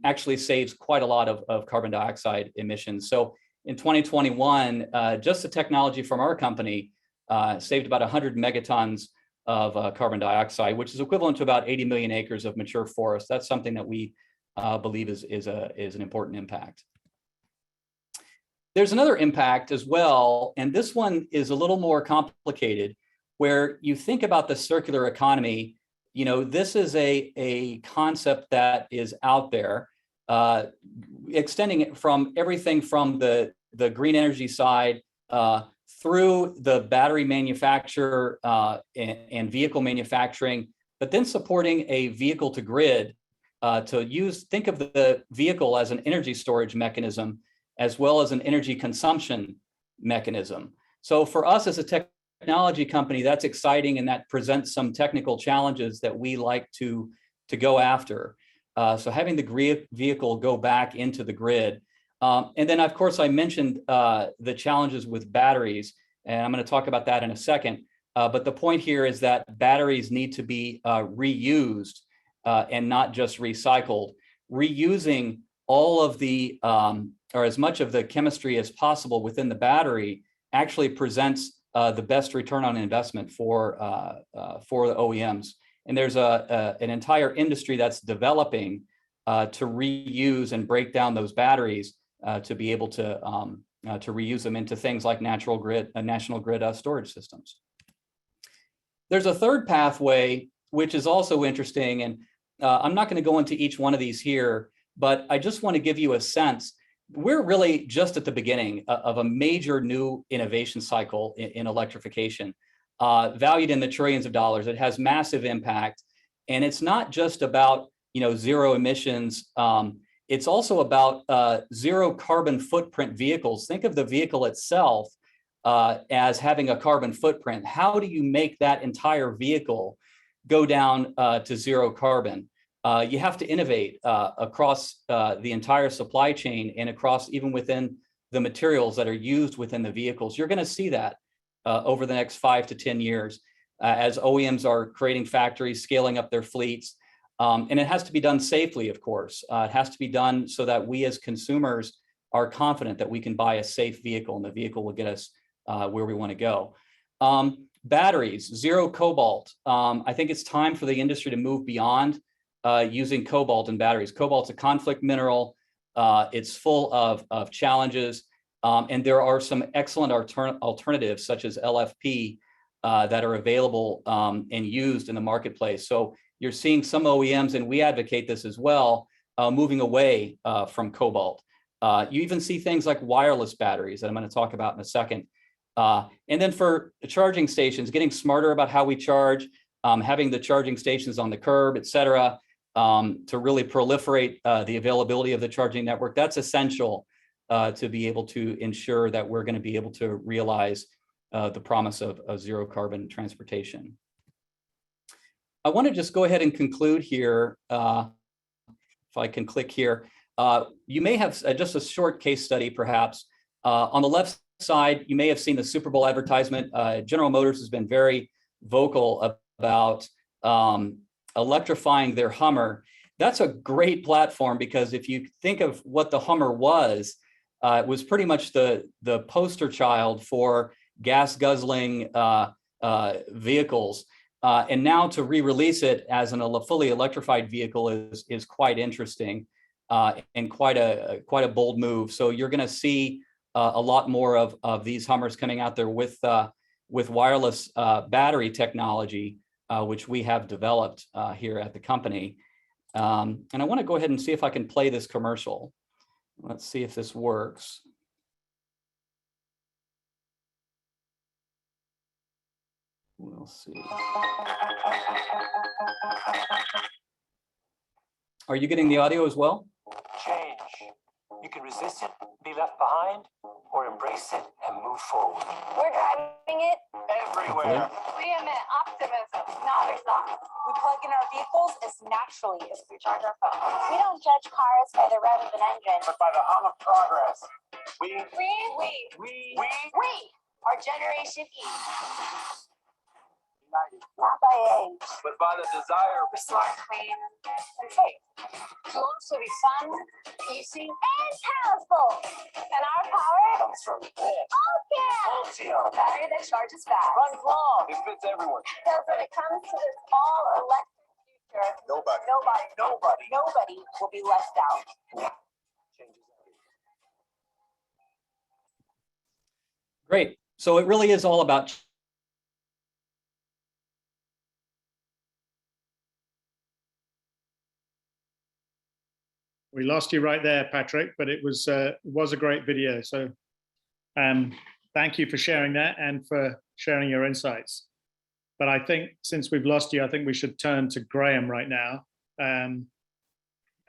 actually saves quite a lot of carbon dioxide emissions. So in 2021, just the technology from our company saved about 100 megatons of carbon dioxide, which is equivalent to about 80 million acres of mature forest. That's something that we believe is an important impact. There's another impact as well, and this one is a little more complicated, where you think about the circular economy. You know, this is a concept that is out there, extending it from everything from the green energy side through the battery manufacturer and vehicle manufacturing, but then supporting a vehicle to grid think of the vehicle as an energy storage mechanism as well as an energy consumption mechanism. So for us as a technology company, that's exciting, and that presents some technical challenges that we like to go after. So having the vehicle go back into the grid. And then, of course, I mentioned the challenges with batteries, and I'm going to talk about that in a second. But the point here is that batteries need to be reused and not just recycled. Reusing all of the, or as much of the chemistry as possible within the battery actually presents the best return on investment for the OEMs. And there's an entire industry that's developing to reuse and break down those batteries to be able to reuse them into things like national grid storage systems. There's a third pathway, which is also interesting, and I'm not going to go into each one of these here, but I just want to give you a sense. We're really just at the beginning of a major new innovation cycle in electrification, valued in the trillions of dollars. It has massive impact, and it's not just about zero emissions. It's also about zero carbon footprint vehicles. Think of the vehicle itself as having a carbon footprint. How do you make that entire vehicle go down to zero carbon? You have to innovate across the entire supply chain and across even within the materials that are used within the vehicles. You're going to see that over the next 5 to 10 years as OEMs are creating factories, scaling up their fleets. And it has to be done safely, of course. It has to be done so that we as consumers are confident that we can buy a safe vehicle and the vehicle will get us where we want to go. Batteries, zero cobalt. I think it's time for the industry to move beyond using cobalt in batteries. Cobalt's a conflict mineral. It's full of challenges. And there are some excellent alternatives such as LFP that are available and used in the marketplace. So you're seeing some OEMs, and we advocate this as well, moving away from cobalt. You even see things like wireless batteries that I'm going to talk about in a second. And then for charging stations, getting smarter about how we charge, having the charging stations on the curb, et cetera, to really proliferate the availability of the charging network. That's essential to be able to ensure that we're going to be able to realize the promise of zero carbon transportation. I want to just go ahead and conclude here. If I can click here. You may have just a short case study, perhaps. On the left side, you may have seen the Super Bowl advertisement. General Motors has been very vocal about electrifying their Hummer. That's a great platform because if you think of what the Hummer was, it was pretty much the poster child for gas guzzling vehicles. And now to re-release it as a fully electrified vehicle is quite interesting and quite a bold move. So you're going to see a lot more of these Hummers coming out there with wireless battery technology, which we have developed here at the company. And I want to go ahead and see if I can play this commercial. Let's see if this works. We'll see. Are you getting the audio as well? Change. You can resist it, be left behind, or embrace it and move forward. We're driving it Everywhere. We emit optimism, not exhaust. We plug in our vehicles as naturally as we charge our phones. We don't judge cars by the rev of an engine, But by the hum of progress. We our Generation E. united, Not by age. but by the desire We're smart, clean, and safe. To also be fun, easy, and powerful. And our power comes from this. a battery that charges fast. Runs long. It fits everyone. Because when it comes to this all-electric future, nobody will be left out. Changes everything. Great. So it really is all about We lost you right there, Patrick, but it was a great video. So thank you for sharing that and for sharing your insights. But I think since we've lost you, I think we should turn to Graham right now.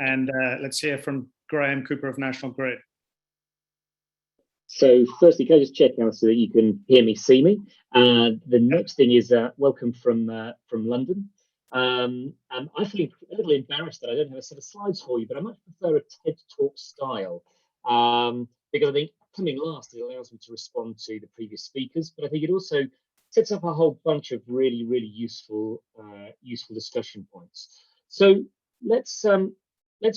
Let's hear from Graham Cooper of National Grid. So firstly, can I just check now so that you can hear me, see me? The next thing is welcome from London. I feel a little embarrassed that I don't have a set of slides for you, but I much prefer a TED Talk style because I think coming last, it allows me to respond to the previous speakers, but I think it also sets up a whole bunch of really, really useful discussion points. So let's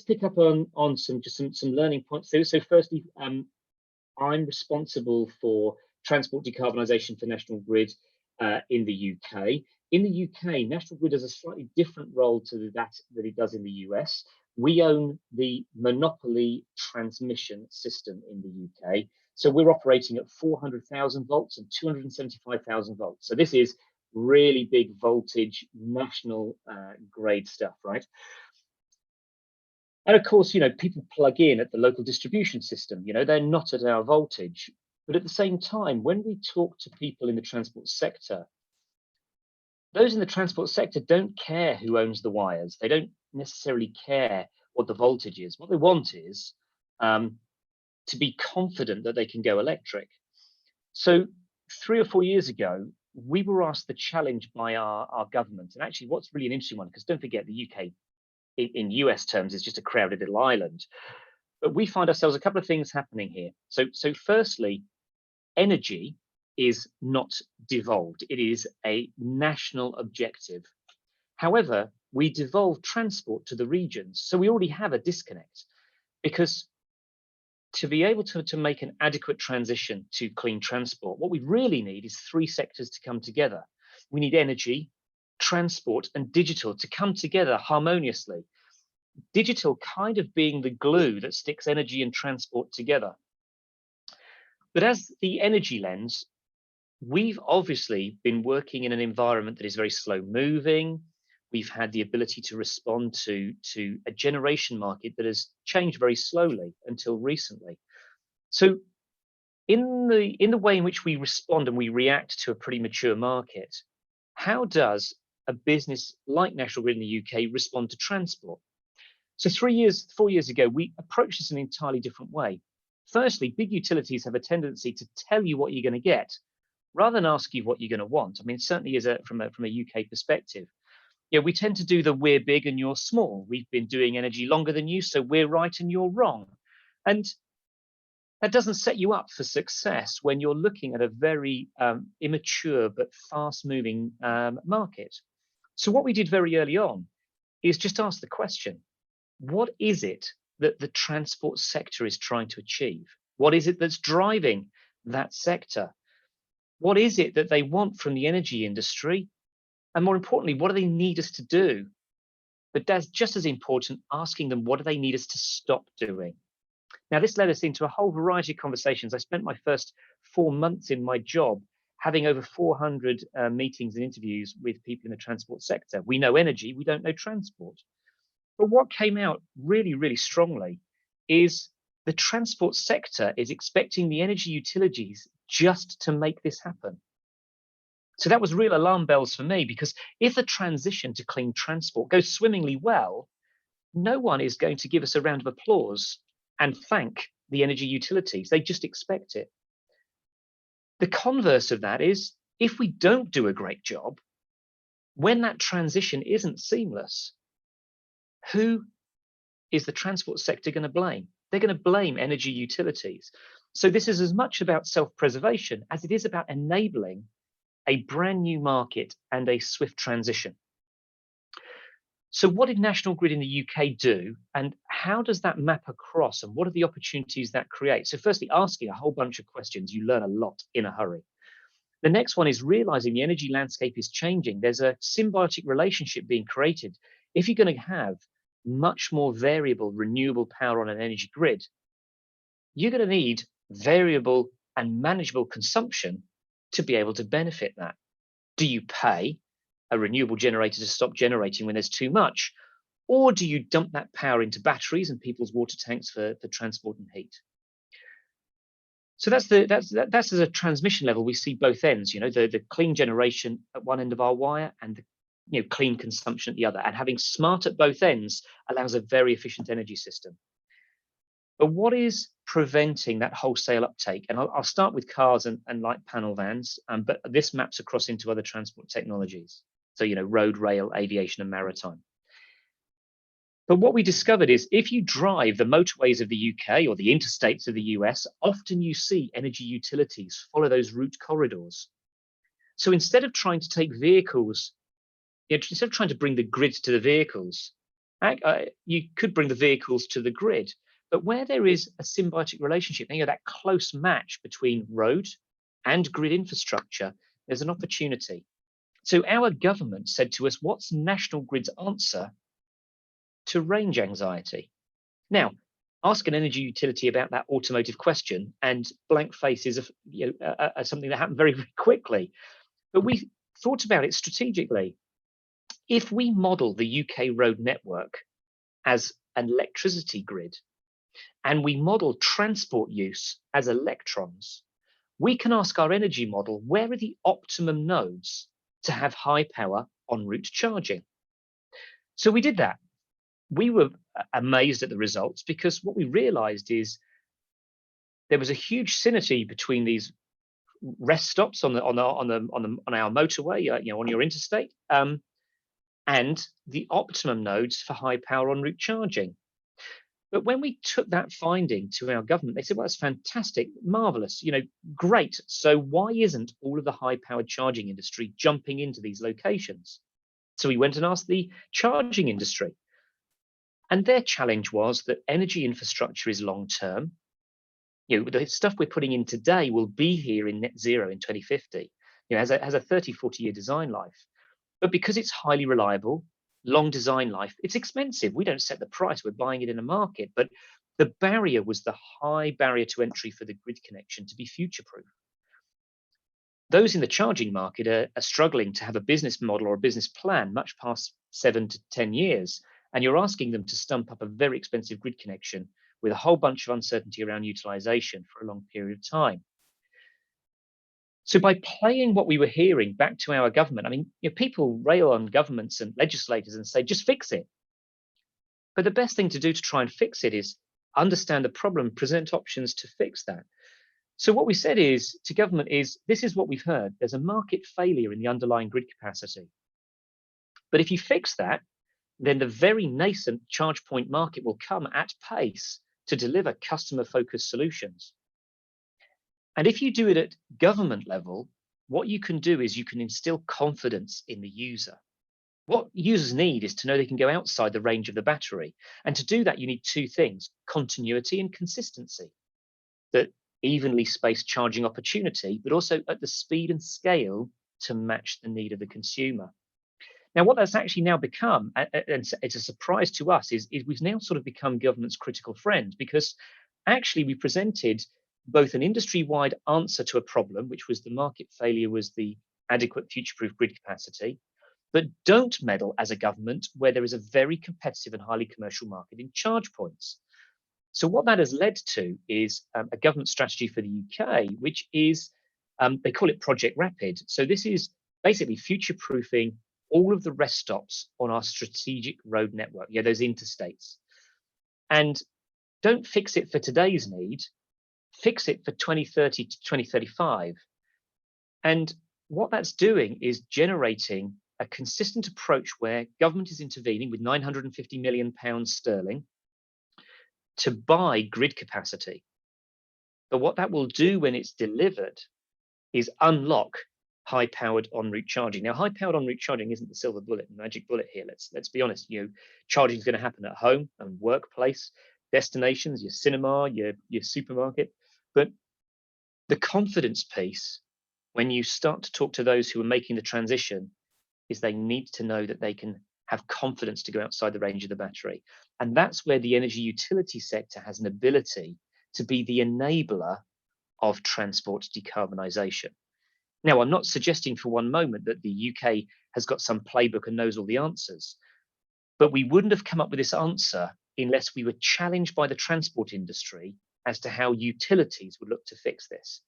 pick up on some learning points. So firstly, I'm responsible for transport decarbonisation for National Grid in the UK. In the UK, National Grid has a slightly different role to that it does in the US. We own the monopoly transmission system in the UK. So we're operating at 400,000 volts and 275,000 volts. So this is really big voltage, national grade stuff, right? And of course, people plug in at the local distribution system, they're not at our voltage. But at the same time, when we talk to people in the transport sector, those in the transport sector don't care who owns the wires. They don't necessarily care what the voltage is. What they want is to be confident that they can go electric. So 3 or 4 years ago, we were asked the challenge by our government. And actually, what's really an interesting one, because don't forget the UK in US terms is just a crowded little island. But we find ourselves a couple of things happening here. So firstly, energy is not devolved. It is a national objective. However, we devolve transport to the regions. So we already have a disconnect, because to be able to make an adequate transition to clean transport, what we really need is 3 sectors to come together. We need energy, transport, and digital to come together harmoniously. Digital kind of being the glue that sticks energy and transport together. But as the energy lens, we've obviously been working in an environment that is very slow moving. We've had the ability to respond to a generation market that has changed very slowly until recently. So in the way in which we respond and we react to a pretty mature market, how does a business like National Grid in the UK respond to transport? So 4 years ago, we approached this in an entirely different way. Firstly, big utilities have a tendency to tell you what you're going to get, rather than ask you what you're going to want. I mean, certainly from a UK perspective, we tend to do the we're big and you're small. We've been doing energy longer than you, so we're right and you're wrong. And that doesn't set you up for success when you're looking at a very immature but fast-moving market. So what we did very early on is just ask the question, what is it that the transport sector is trying to achieve? What is it that's driving that sector? What is it that they want from the energy industry? And more importantly, what do they need us to do? But that's just as important, asking them, what do they need us to stop doing? Now, this led us into a whole variety of conversations. I spent my first 4 months in my job having over 400 meetings and interviews with people in the transport sector. We know energy, we don't know transport. But what came out really, really strongly is the transport sector is expecting the energy utilities just to make this happen. So that was real alarm bells for me, because if the transition to clean transport goes swimmingly well, no one is going to give us a round of applause and thank the energy utilities. They just expect it. The converse of that is, if we don't do a great job, when that transition isn't seamless, who is the transport sector going to blame? They're going to blame energy utilities. So this is as much about self-preservation as it is about enabling a brand new market and a swift transition. So what did National Grid in the UK do, and how does that map across, and what are the opportunities that create? So firstly, asking a whole bunch of questions, you learn a lot in a hurry. The next one is realizing the energy landscape is changing. There's a symbiotic relationship being created. If you're going to have much more variable renewable power on an energy grid, you're going to need variable and manageable consumption to be able to benefit that. Do you pay a renewable generator to stop generating when there's too much, or do you dump that power into batteries and people's water tanks for transport and heat? So that's as a transmission level. We see both ends. The clean generation at one end of our wire and the clean consumption at the other. And having smart at both ends allows a very efficient energy system. But what is preventing that wholesale uptake? And I'll start with cars and light panel vans, but this maps across into other transport technologies. So, road, rail, aviation, and maritime. But what we discovered is if you drive the motorways of the UK or the interstates of the US, often you see energy utilities follow those route corridors. So instead of trying to take vehicles, instead of trying to bring the grids to the vehicles, You could bring the vehicles to the grid, but where there is a symbiotic relationship, that close match between road and grid infrastructure, there's an opportunity. So our government said to us, what's National Grid's answer to range anxiety? Now, ask an energy utility about that automotive question, and blank face is something that happened very, very quickly. But we thought about it strategically. If we model the UK road network as an electricity grid, and we model transport use as electrons, we can ask our energy model, where are the optimum nodes to have high power en route charging? So we did that. We were amazed at the results, because what we realized is there was a huge synergy between these rest stops on our motorway, on your interstate, and the optimum nodes for high power en route charging. But when we took that finding to our government, they said, well, that's fantastic, marvelous, great. So why isn't all of the high powered charging industry jumping into these locations? So we went and asked the charging industry. And their challenge was that energy infrastructure is long term. The stuff we're putting in today will be here in net zero in 2050. Has a 30, 40-year design life. But because it's highly reliable, long design life, it's expensive. We don't set the price, we're buying it in a market. But the barrier was the high barrier to entry for the grid connection to be future-proof. Those in the charging market are struggling to have a business model or a business plan much past 7 to 10 years. And you're asking them to stump up a very expensive grid connection with a whole bunch of uncertainty around utilization for a long period of time. So by playing what we were hearing back to our government, people rail on governments and legislators and say, just fix it. But the best thing to do to try and fix it is understand the problem, present options to fix that. So what we said to government is, this is what we've heard. There's a market failure in the underlying grid capacity. But if you fix that, then the very nascent charge point market will come at pace to deliver customer-focused solutions. And if you do it at government level, what you can do is you can instill confidence in the user. What users need is to know they can go outside the range of the battery. And to do that, you need two things: continuity and consistency. That evenly spaced charging opportunity, but also at the speed and scale to match the need of the consumer. Now, what that's actually now become, and it's a surprise to us, is we've now sort of become government's critical friend, because actually we presented both an industry-wide answer to a problem, which was the market failure was the adequate future-proof grid capacity, but don't meddle as a government where there is a very competitive and highly commercial market in charge points. So what that has led to is a government strategy for the UK, which is, they call it Project Rapid. So this is basically future-proofing all of the rest stops on our strategic road network, those interstates. And don't fix it for today's need, fix it for 2030 to 2035. And what that's doing is generating a consistent approach where government is intervening with £950 million to buy grid capacity. But what that will do when it's delivered is unlock high-powered en route charging. Now, high-powered en route charging isn't the silver bullet, magic bullet here. Let's be honest. Charging is going to happen at home and workplace, destinations, your cinema, your supermarket. But the confidence piece, when you start to talk to those who are making the transition, is they need to know that they can have confidence to go outside the range of the battery. And that's where the energy utility sector has an ability to be the enabler of transport decarbonisation. Now, I'm not suggesting for one moment that the UK has got some playbook and knows all the answers, but we wouldn't have come up with this answer unless we were challenged by the transport industry as to how utilities would look to fix this.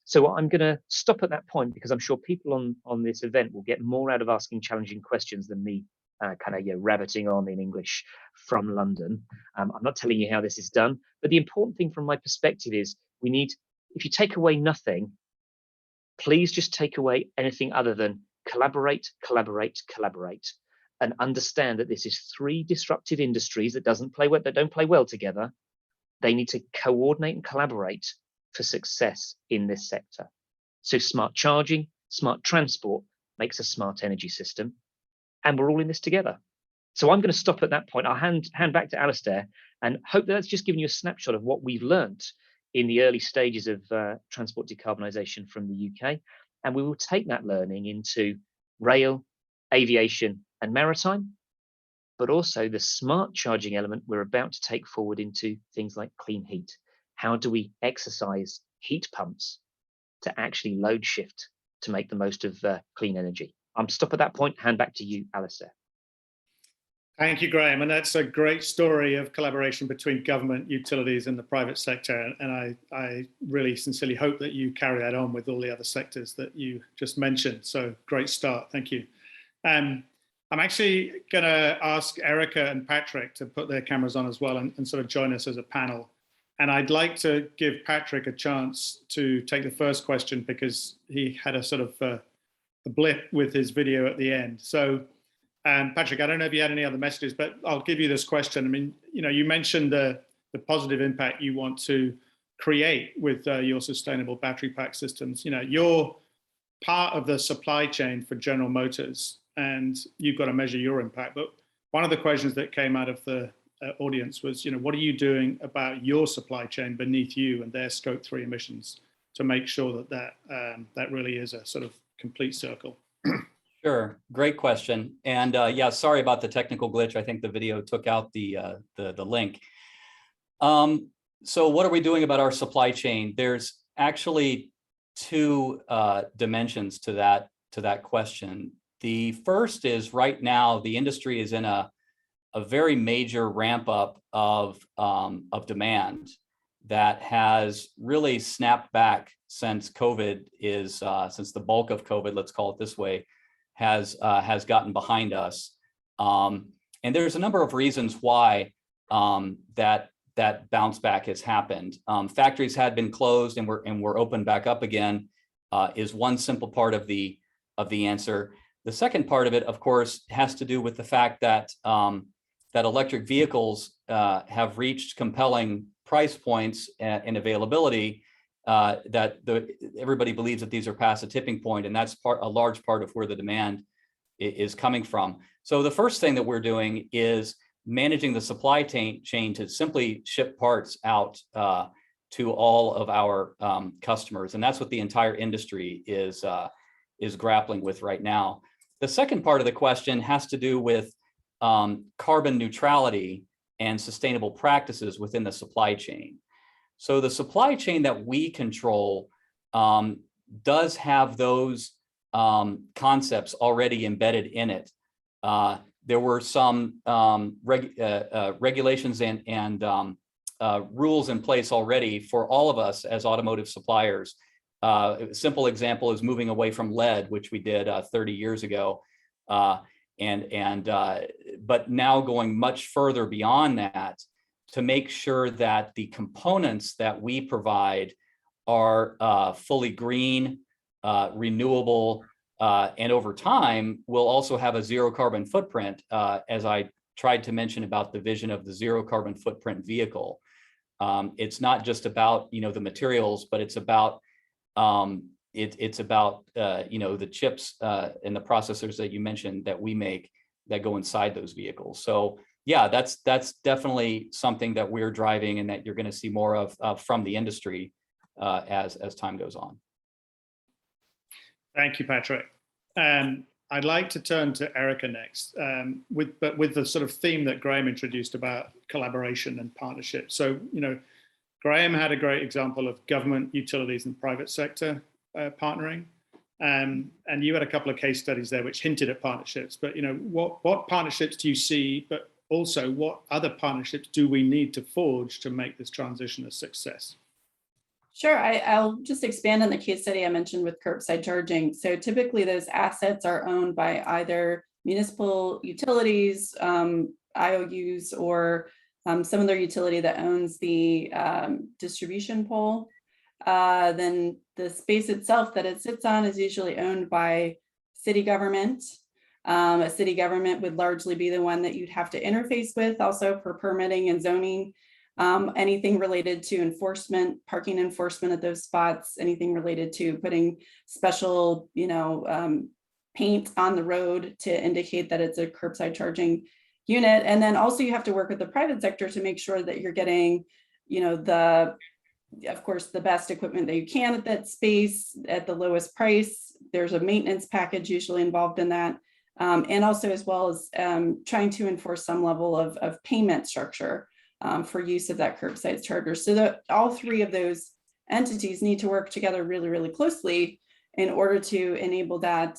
So I'm going to stop at that point, because I'm sure people on this event will get more out of asking challenging questions than me rabbiting on in English from London. I'm not telling you how this is done, but the important thing from my perspective is if you take away nothing, please just take away anything other than collaborate, collaborate, collaborate, and understand that this is three disruptive industries that don't play well together. They need to coordinate and collaborate for success in this sector. So smart charging, smart transport makes a smart energy system, and we're all in this together. So I'm going to stop at that point. I'll hand back to Aleister and hope that's just given you a snapshot of what we've learned in the early stages of transport decarbonisation from the UK. And we will take that learning into rail, aviation and maritime, but also the smart charging element we're about to take forward into things like clean heat. How do we exercise heat pumps to actually load shift to make the most of clean energy? I'm stop at that point, hand back to you, Aleister. Thank you, Graham. And that's a great story of collaboration between government, utilities and the private sector. And I really sincerely hope that you carry that on with all the other sectors that you just mentioned. So great start. Thank you. I'm actually going to ask Erica and Patrick to put their cameras on as well and sort of join us as a panel. And I'd like to give Patrick a chance to take the first question because he had a sort of a blip with his video at the end. So Patrick, I don't know if you had any other messages, but I'll give you this question. I mean, you mentioned the positive impact you want to create with your sustainable battery pack systems. You're part of the supply chain for General Motors and you've got to measure your impact. But one of the questions that came out of the audience was, what are you doing about your supply chain beneath you and their Scope 3 emissions to make sure that really is a sort of complete circle? Sure, great question. And yeah, sorry about the technical glitch. I think the video took out the link. So what are we doing about our supply chain? There's actually two dimensions to that question. The first is right now the industry is in a very major ramp up of demand that has really snapped back since COVID since the bulk of COVID, let's call it this way, has gotten behind us. And there's a number of reasons why that bounce back has happened. Factories had been closed and we're open back up again is one simple part of the answer. The second part of it, of course, has to do with the fact that that electric vehicles have reached compelling price points and availability that everybody believes that these are past a tipping point, and that's a large part of where the demand is coming from. So the first thing that we're doing is managing the supply chain to simply ship parts out to all of our customers, and that's what the entire industry is grappling with right now. The second part of the question has to do with carbon neutrality and sustainable practices within the supply chain. So the supply chain that we control does have those concepts already embedded in it. There were some regulations and rules in place already for all of us as automotive suppliers. A simple example is moving away from lead, which we did 30 years ago. But now going much further beyond that to make sure that the components that we provide are fully green, renewable, and over time will also have a zero carbon footprint, as I tried to mention about the vision of the zero carbon footprint vehicle. It's not just about the materials, but it's about it's about the chips and the processors that you mentioned that we make that go inside those vehicles. So yeah, that's definitely something that we're driving and that you're going to see more of from the industry as time goes on. Thank you, Patrick. I'd like to turn to Erica next, with the sort of theme that Graham introduced about collaboration and partnership. So, Graham had a great example of government, utilities, and private sector partnering, and you had a couple of case studies there which hinted at partnerships. But what partnerships do you see? But also, what other partnerships do we need to forge to make this transition a success? Sure, I'll just expand on the case study I mentioned with curbside charging. So typically those assets are owned by either municipal utilities, IOUs, or some other utility that owns the distribution pole. Then the space itself that it sits on is usually owned by city government. A city government would largely be the one that you'd have to interface with also for permitting and zoning. Anything related to enforcement, parking enforcement at those spots, anything related to putting special, paint on the road to indicate that it's a curbside charging unit. And then also you have to work with the private sector to make sure that you're getting, you know, of course, the best equipment that you can at that space at the lowest price. There's a maintenance package usually involved in that. And also as well as trying to enforce some level of payment structure for use of that curbside charger. So that all three of those entities need to work together really, really closely in order to enable that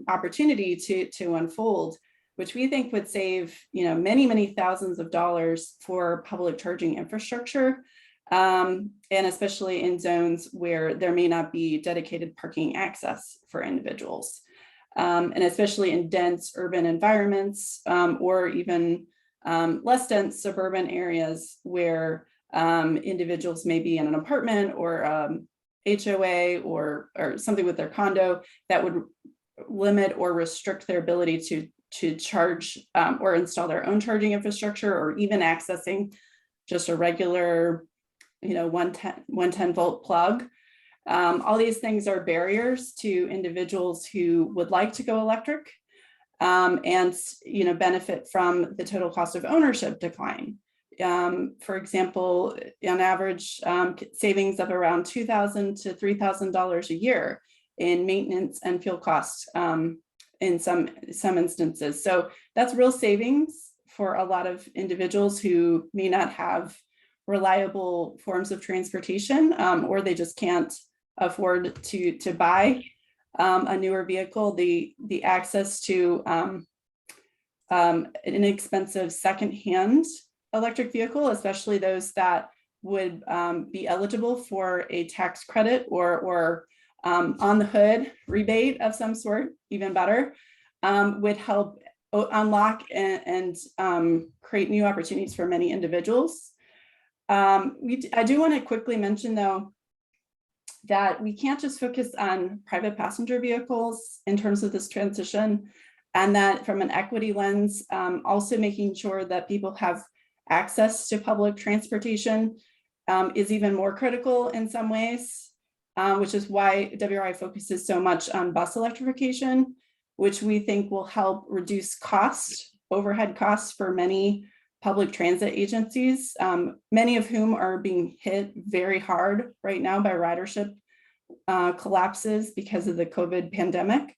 opportunity to unfold, which we think would save, you know, many, many thousands of dollars for public charging infrastructure. And especially in zones where there may not be dedicated parking access for individuals. And especially in dense urban environments or even less dense suburban areas where individuals may be in an apartment or HOA or something with their condo that would limit or restrict their ability to charge or install their own charging infrastructure, or even accessing just a regular, you know, 110 volt plug. All these things are barriers to individuals who would like to go electric and, you know, benefit from the total cost of ownership decline. For example, on average, savings of around $2,000 to $3,000 a year in maintenance and fuel costs in some instances. So that's real savings for a lot of individuals who may not have reliable forms of transportation, or they just can't afford to buy a newer vehicle. The access to an inexpensive secondhand electric vehicle, especially those that would be eligible for a tax credit or on the hood rebate of some sort, even better, would help unlock and create new opportunities for many individuals. I do want to quickly mention, though, that we can't just focus on private passenger vehicles in terms of this transition, and that from an equity lens, also making sure that people have access to public transportation is even more critical in some ways, which is why WRI focuses so much on bus electrification, which we think will help reduce overhead costs for many public transit agencies, many of whom are being hit very hard right now by ridership collapses because of the COVID pandemic.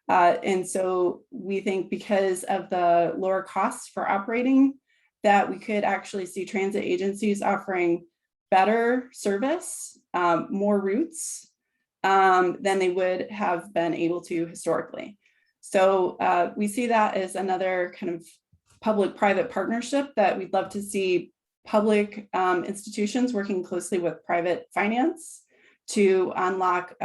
And so we think because of the lower costs for operating, that we could actually see transit agencies offering better service, more routes than they would have been able to historically. So we see that as another kind of public-private partnership that we'd love to see public institutions working closely with private finance to unlock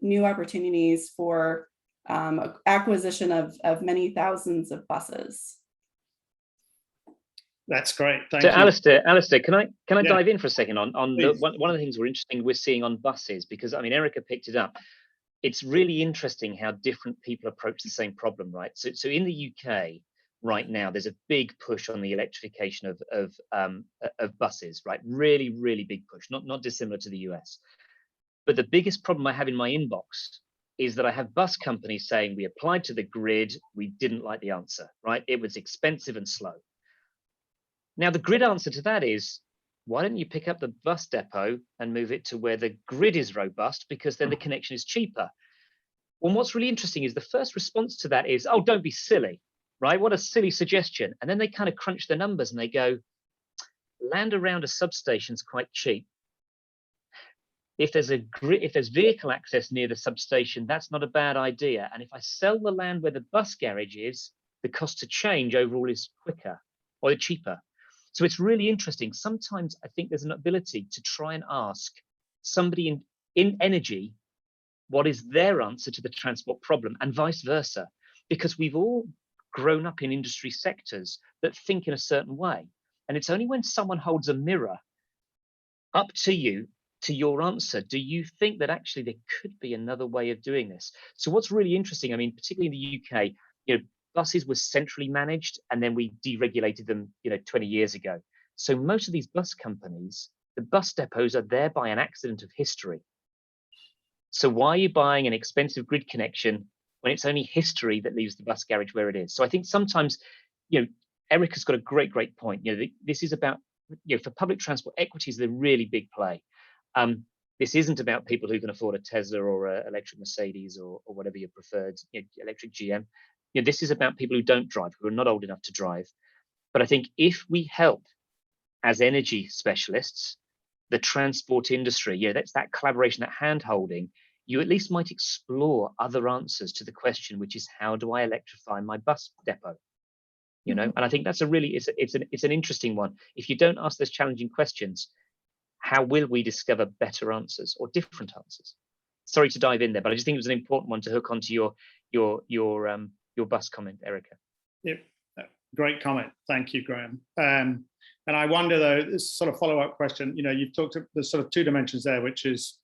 new opportunities for acquisition of many thousands of buses. That's great. Thank so you. Aleister, can I Yeah. dive in for a second on one of the things we're seeing on buses, because I mean, Erica picked it up. It's really interesting how different people approach the same problem, right? So in the UK right now, there's a big push on the electrification of buses, right? Really, really big push, not dissimilar to the US. But the biggest problem I have in my inbox is that I have bus companies saying we applied to the grid, we didn't like the answer, right? It was expensive and slow. Now, the grid answer to that is, why don't you pick up the bus depot and move it to where the grid is robust, because then the connection is cheaper. Well, what's really interesting is the first response to that is, oh, don't be silly, right? What a silly suggestion. And then they kind of crunch the numbers and they go, land around a substation is quite cheap. If there's vehicle access near the substation, that's not a bad idea. And if I sell the land where the bus garage is, the cost to change overall is quicker or cheaper. So it's really interesting. Sometimes I think there's an ability to try and ask somebody in energy what is their answer to the transport problem, and vice versa, because we've all grown up in industry sectors that think in a certain way. And it's only when someone holds a mirror up to you, to your answer, do you think that actually there could be another way of doing this? So what's really interesting, I mean, particularly in the UK, you know, buses were centrally managed and then we deregulated them, 20 years ago. So most of these bus companies, the bus depots are there by an accident of history. So why are you buying an expensive grid connection when it's only history that leaves the bus garage where it is? So I think sometimes, Erica's got a great point. This is about, for public transport, equity is the really big play. This isn't about people who can afford a Tesla or an electric Mercedes or whatever your preferred electric GM. This is about people who don't drive, who are not old enough to drive. But I think if we help as energy specialists, the transport industry, that's that collaboration, that hand-holding, you at least might explore other answers to the question, which is, how do I electrify my bus depot? And I think that's it's an interesting one. If you don't ask those challenging questions, how will we discover better answers or different answers? Sorry to dive in there, but I just think it was an important one to hook onto your bus comment, Erica. Yep, great comment. Thank you, Graham. And I wonder, though, this sort of follow-up question. You've talked about the sort of two dimensions there, which is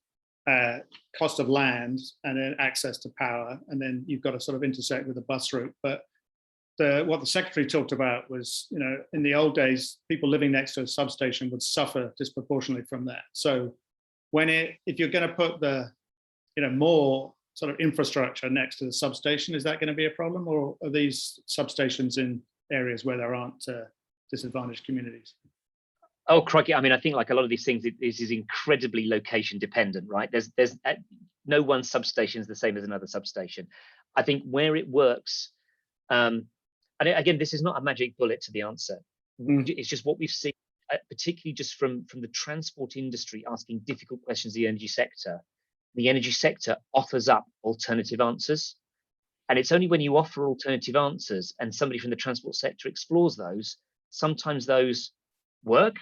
cost of land and then access to power, and then you've got to sort of intersect with the bus route. But what the secretary talked about was, in the old days, people living next to a substation would suffer disproportionately from that. So if you're going to put the, more sort of infrastructure next to the substation, is that going to be a problem, or are these substations in areas where there aren't disadvantaged communities? Oh, crikey. I mean, I think like a lot of these things, this is incredibly location dependent, right? There's no one substation is the same as another substation. I think where it works, and again, this is not a magic bullet to the answer. It's just what we've seen, particularly just from the transport industry asking difficult questions of the energy sector. The energy sector offers up alternative answers. And it's only when you offer alternative answers and somebody from the transport sector explores those, sometimes those work,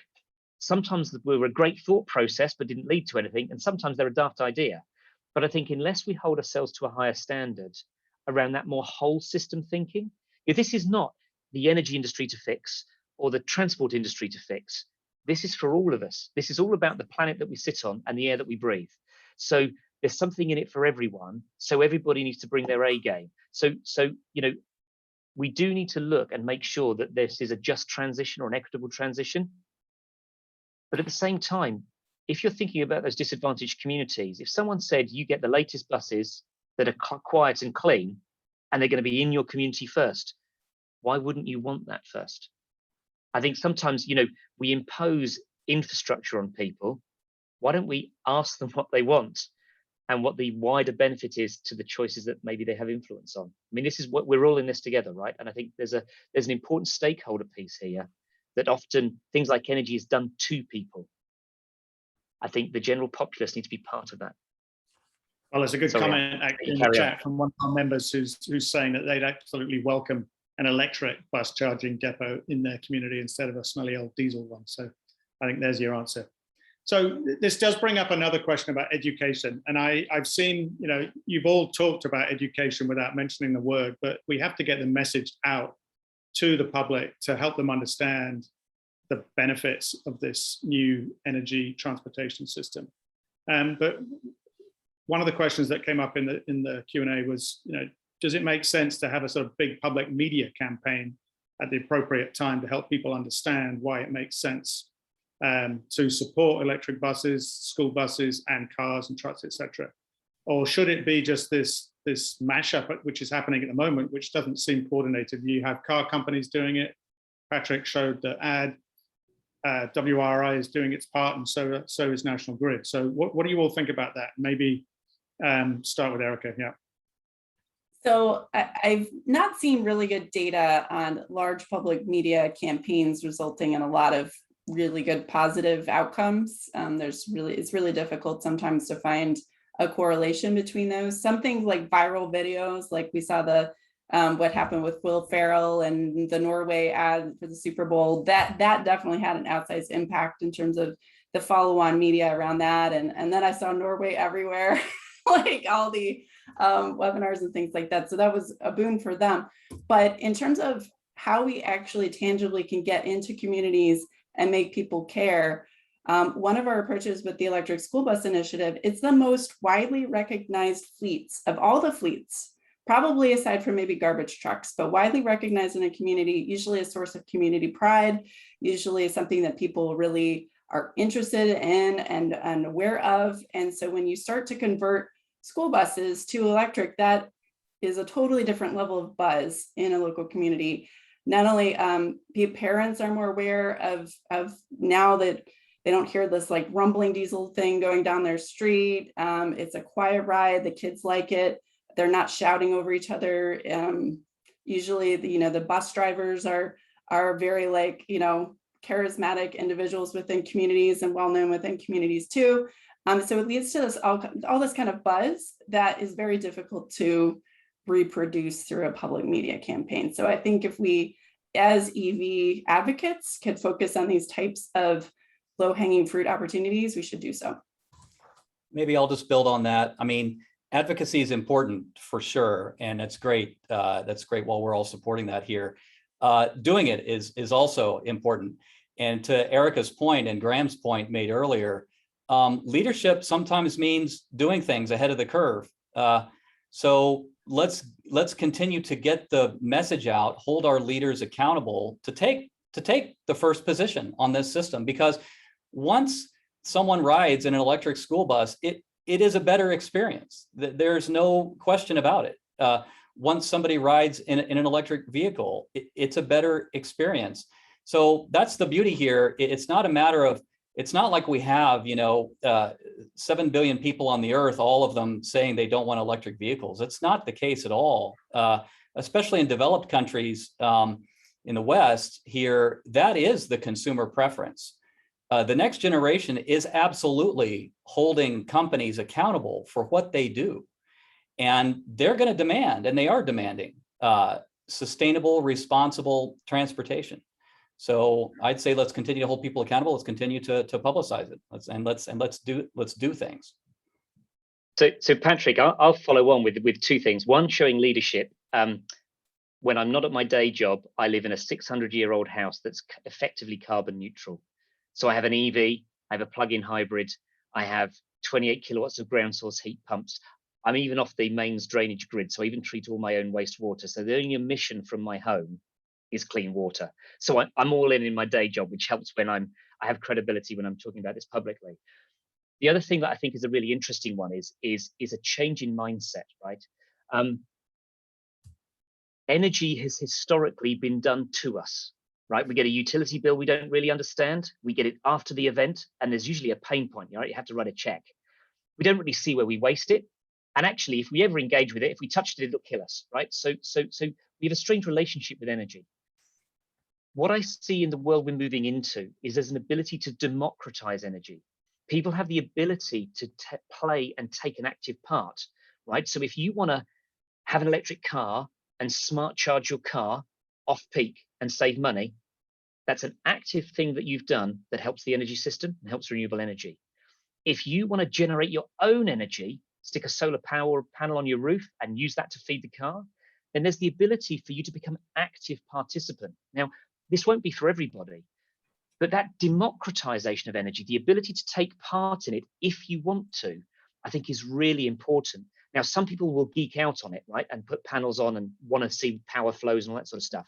sometimes they were a great thought process but didn't lead to anything, and sometimes they're a daft idea. But I think unless we hold ourselves to a higher standard around that more whole system thinking, this is not the energy industry to fix or the transport industry to fix. This is for all of us. This is all about the planet that we sit on and the air that we breathe. So there's something in it for everyone. So everybody needs to bring their A game. So we do need to look and make sure that this is a just transition or an equitable transition. But at the same time, if you're thinking about those disadvantaged communities, if someone said you get the latest buses that are quiet and clean, and they're going to be in your community first, why wouldn't you want that first? I think sometimes, we impose infrastructure on people. Why don't we ask them what they want and what the wider benefit is to the choices that maybe they have influence on? I mean, this is what we're all in this together, right? And I think there's an important stakeholder piece here that often things like energy is done to people. I think the general populace need to be part of that. Well, there's a good comment actually in the chat from one of our members who's saying that they'd absolutely welcome an electric bus charging depot in their community instead of a smelly old diesel one. So I think there's your answer. So this does bring up another question about education. And I've seen, you've all talked about education without mentioning the word, but we have to get the message out to the public to help them understand the benefits of this new energy transportation system. But one of the questions that came up in the Q&A was, does it make sense to have a sort of big public media campaign at the appropriate time to help people understand why it makes sense to support electric buses, school buses, and cars and trucks, etc.? Or should it be just this mashup, which is happening at the moment, which doesn't seem coordinated? You have car companies doing it. Patrick showed the ad. WRI is doing its part, and so is National Grid. So what do you all think about that? Maybe start with Erica. Yeah. So I've not seen really good data on large public media campaigns resulting in a lot of really good positive outcomes. It's really difficult sometimes to find a correlation between those. Some things like viral videos, like we saw what happened with Will Ferrell and the Norway ad for the Super Bowl, that definitely had an outsized impact in terms of the follow-on media around that. And then I saw Norway everywhere, like all the webinars and things like that. So that was a boon for them. But in terms of how we actually tangibly can get into communities and make people care, one of our approaches with the electric school bus initiative, it's the most widely recognized fleets of all the fleets, probably aside from maybe garbage trucks, but widely recognized in a community, usually a source of community pride, usually something that people really are interested in and aware of. And so when you start to convert school buses to electric, that is a totally different level of buzz in a local community. not only parents are more aware of now that they don't hear this like rumbling diesel thing going down their street. It's a quiet ride. The kids like it. They're not shouting over each other. Usually, the bus drivers are very like, charismatic individuals within communities and well-known within communities too. So it leads to this all this kind of buzz that is very difficult to reproduce through a public media campaign. So I think if we, as EV advocates, could focus on these types of low-hanging fruit opportunities, we should do so. Maybe I'll just build on that. I mean, advocacy is important for sure, and it's great. That's great while we're all supporting that here. Doing it is also important. And to Erica's point and Graham's point made earlier, leadership sometimes means doing things ahead of the curve. So let's continue to get the message out, hold our leaders accountable to take the first position on this system, because once someone rides in an electric school bus, it is a better experience. There's no question about it. Once somebody rides in an electric vehicle, it's a better experience. So that's the beauty here. It's not a matter of, it's not like we have, 7 billion people on the earth, all of them saying they don't want electric vehicles. It's not the case at all, especially in developed countries in the West here. That is the consumer preference. The next generation is absolutely holding companies accountable for what they do. And they're going to demand, and they are demanding, sustainable, responsible transportation. So I'd say let's continue to hold people accountable. Let's continue to publicize it. Let's do things. So Patrick, I'll follow on with two things. One, showing leadership. When I'm not at my day job, I live in a 600-year-old house that's effectively carbon neutral. So I have an EV, I have a plug-in hybrid, I have 28 kilowatts of ground source heat pumps. I'm even off the mains drainage grid, so I even treat all my own wastewater. So the only emission from my home is clean water. So I'm all in my day job, which helps when I have credibility when I'm talking about this publicly. The other thing that I think is a really interesting one is a change in mindset, right? Energy has historically been done to us, right? We get a utility bill we don't really understand. We get it after the event, and there's usually a pain point, right? You have to write a check. We don't really see where we waste it. And actually, if we ever engage with it, if we touched it, it'll kill us, right? So we have a strange relationship with energy. What I see in the world we're moving into is there's an ability to democratize energy. People have the ability to play and take an active part, right? So if you want to have an electric car and smart charge your car off peak and save money, that's an active thing that you've done that helps the energy system and helps renewable energy. If you want to generate your own energy, stick a solar power panel on your roof and use that to feed the car, then there's the ability for you to become an active participant. Now, this won't be for everybody, but that democratization of energy, the ability to take part in it if you want to, I think is really important. Now, some people will geek out on it, right, and put panels on and want to see power flows and all that sort of stuff.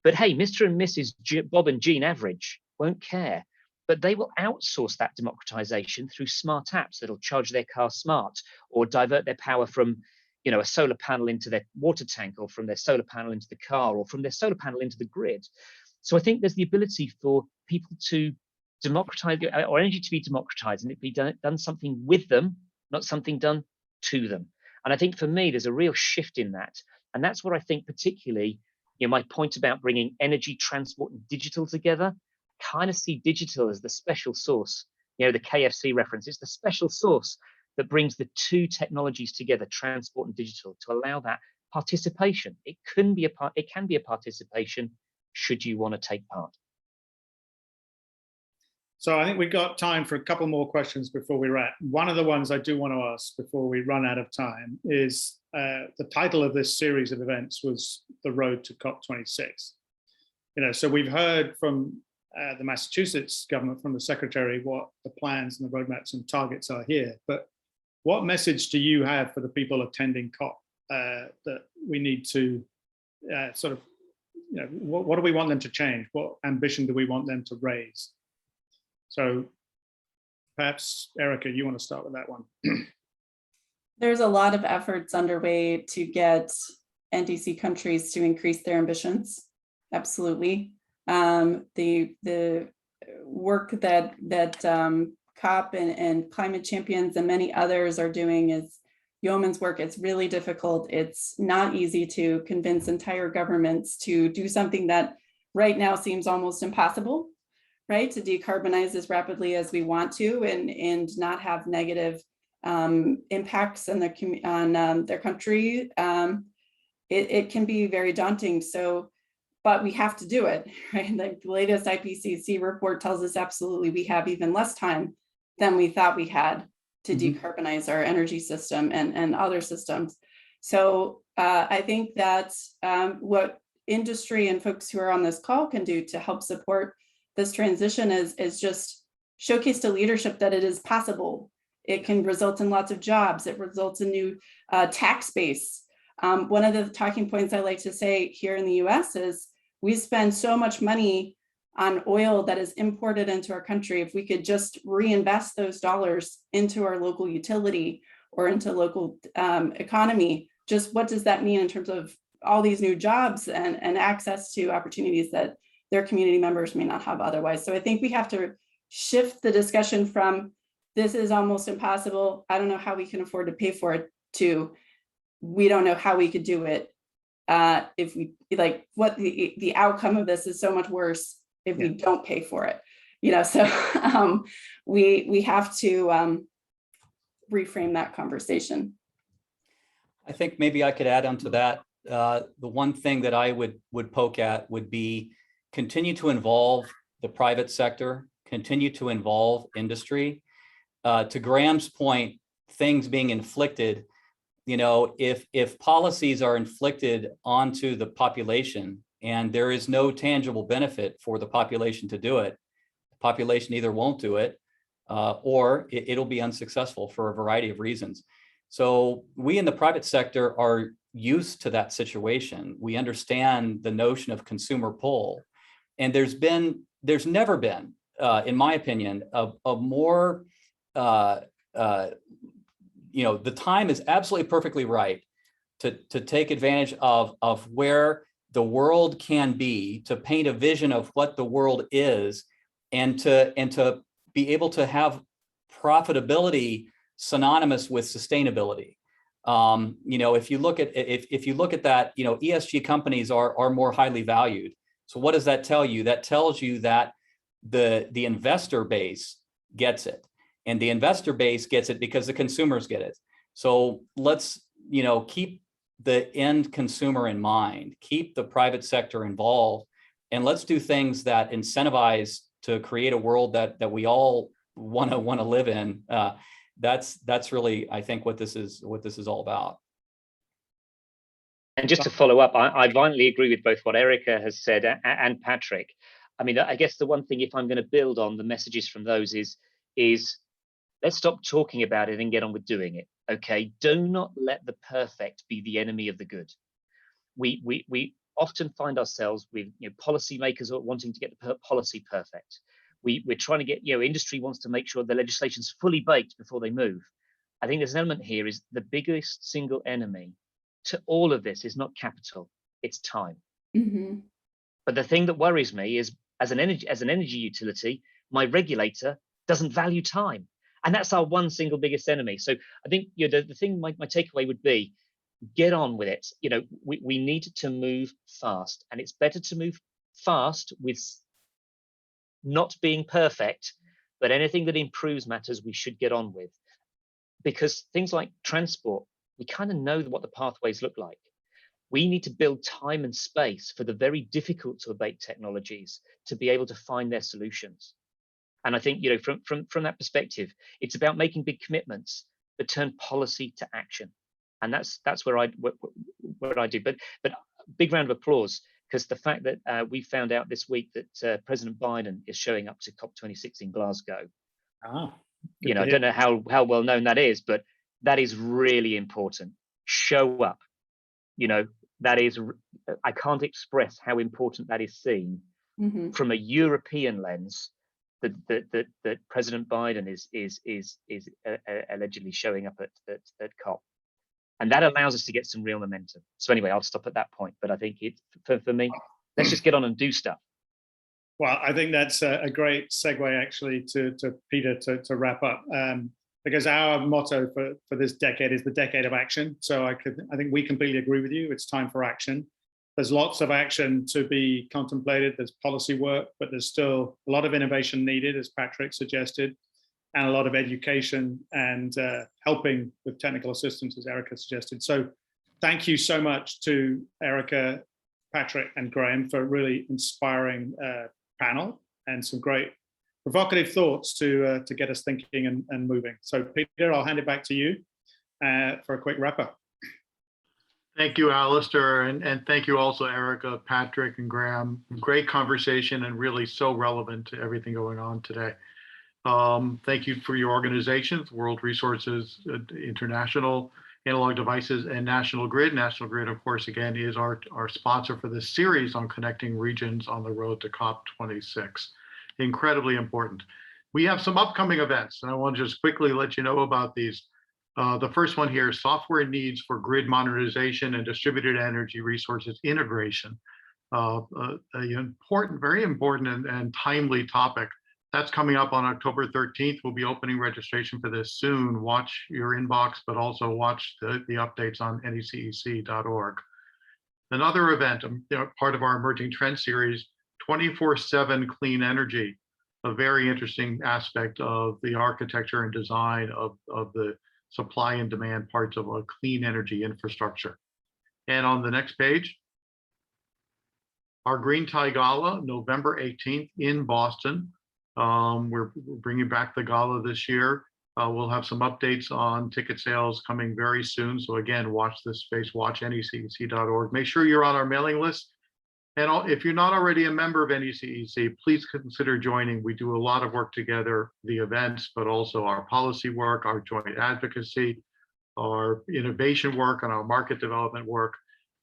But hey, Mr. and Mrs. Bob and Jean Average won't care, but they will outsource that democratization through smart apps that'll charge their car smart or divert their power from, a solar panel into their water tank, or from their solar panel into the car, or from their solar panel into the grid. So I think there's the ability for people to democratize, or energy to be democratized, and it be done something with them, not something done to them. And I think for me, there's a real shift in that. And that's what I think particularly, my point about bringing energy, transport, and digital together, kind of see digital as the special source, the KFC reference. It's the special source that brings the two technologies together, transport and digital, to allow that participation. It can be a participation should you want to take part. So I think we've got time for a couple more questions before we wrap. One of the ones I do want to ask before we run out of time is the title of this series of events was The Road to COP26. So we've heard from the Massachusetts government, from the secretary, what the plans and the roadmaps and targets are here. But what message do you have for the people attending COP that we need to what do we want them to change? What ambition do we want them to raise? So perhaps, Erica, you want to start with that one. There's a lot of efforts underway to get NDC countries to increase their ambitions. absolutely. The work that COP and Climate Champions and many others are doing is yeoman's work. It's really difficult. It's not easy to convince entire governments to do something that right now seems almost impossible, right? To decarbonize as rapidly as we want to and not have negative impacts on their country. It can be very daunting. So, but we have to do it, right? Like the latest IPCC report tells us absolutely we have even less time than we thought we had to decarbonize our energy system and other systems. So I think that's what industry and folks who are on this call can do to help support this transition is just showcase to leadership that it is possible. It can result in lots of jobs. It results in new tax base. One of the talking points I like to say here in the US is we spend so much money on oil that is imported into our country. If we could just reinvest those dollars into our local utility or into local economy, just what does that mean in terms of all these new jobs and access to opportunities that their community members may not have otherwise. So I think we have to shift the discussion from this is almost impossible, I don't know how we can afford to pay for it, to we don't know how we could do it. If we like what the outcome of this is so much worse if we don't pay for it, you know, so we have to reframe that conversation. I think maybe I could add on to that. The one thing that I would poke at would be continue to involve the private sector, continue to involve industry. To Graham's point, things being inflicted, you know, if policies are inflicted onto the population and there is no tangible benefit for the population to do it, the population either won't do it or it'll be unsuccessful for a variety of reasons. So we in the private sector are used to that situation. We understand the notion of consumer pull. And there's never been, in my opinion, a more, you know, the time is absolutely perfectly right to take advantage of where the world can be, to paint a vision of what the world is, and to be able to have profitability synonymous with sustainability. You know, if you look at that, you know, ESG companies are more highly valued. So what does that tell you? That tells you that the investor base gets it, and the investor base gets it because the consumers get it. So let's, you know, keep the end consumer in mind, keep the private sector involved, and let's do things that incentivize to create a world that we all want to live in. That's really, I think, what this is all about. And just to follow up, I violently agree with both what Erica has said and Patrick. I mean, I guess the one thing, if I'm going to build on the messages from those, is let's stop talking about it and get on with doing it. Okay, do not let the perfect be the enemy of the good. We often find ourselves with, you know, policymakers wanting to get the policy perfect. We're trying to get, you know, industry wants to make sure the legislation's fully baked before they move. I think there's an element here is the biggest single enemy to all of this is not capital, it's time. But the thing that worries me is as an energy utility, my regulator doesn't value time. And that's our one single biggest enemy. So I think, you know, the thing, my takeaway would be, get on with it. You know, we need to move fast, and it's better to move fast with not being perfect, but anything that improves matters we should get on with. Because things like transport, we kind of know what the pathways look like. We need to build time and space for the very difficult to abate technologies to be able to find their solutions. And I think, you know, from that perspective, it's about making big commitments that turn policy to action. And that's where I do. But big round of applause, because the fact that we found out this week that President Biden is showing up to COP26 in Glasgow. You know, I don't know how well known that is, but that is really important. Show up. You know, that is, I can't express how important that is seen from a European lens. That President Biden is allegedly showing up at COP, and that allows us to get some real momentum. So anyway, I'll stop at that point. But I think for me, let's just get on and do stuff. Well, I think that's a great segue actually to Peter to wrap up, because our motto for this decade is the decade of action. So I think we completely agree with you. It's time for action. There's lots of action to be contemplated. There's policy work, but there's still a lot of innovation needed, as Patrick suggested, and a lot of education and helping with technical assistance, as Erica suggested. So thank you so much to Erica, Patrick, and Graham for a really inspiring panel and some great provocative thoughts to get us thinking and moving. So Peter, I'll hand it back to you for a quick wrap up. Thank you, Aleister, and thank you also, Erica, Patrick, and Graham. Great conversation and really so relevant to everything going on today. Thank you for your organizations, World Resources International, Analog Devices, and National Grid. National Grid, of course, again, is our sponsor for this series on connecting regions on the road to COP26. Incredibly important. We have some upcoming events, and I want to just quickly let you know about these. The first one here is software needs for grid modernization and distributed energy resources integration. An important, very important and timely topic. That's coming up on October 13th. We'll be opening registration for this soon. Watch your inbox, but also watch the updates on necec.org. Another event, part of our Emerging Trends series, 24/7 Clean Energy, a very interesting aspect of the architecture and design of the supply and demand parts of a clean energy infrastructure. And on the next page, our Green Tie Gala, November 18th in Boston. We're bringing back the gala this year. We'll have some updates on ticket sales coming very soon. So again, watch this space, watch necec.org. Make sure you're on our mailing list. And if you're not already a member of NECEC, please consider joining. We do a lot of work together, the events, but also our policy work, our joint advocacy, our innovation work, and our market development work.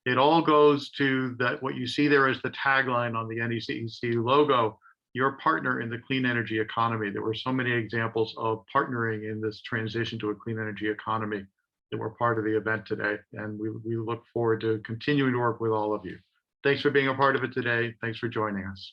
It all goes to that. What you see there is the tagline on the NECEC logo, your partner in the clean energy economy. There were so many examples of partnering in this transition to a clean energy economy that were part of the event today. And we look forward to continuing to work with all of you. Thanks for being a part of it today. Thanks for joining us.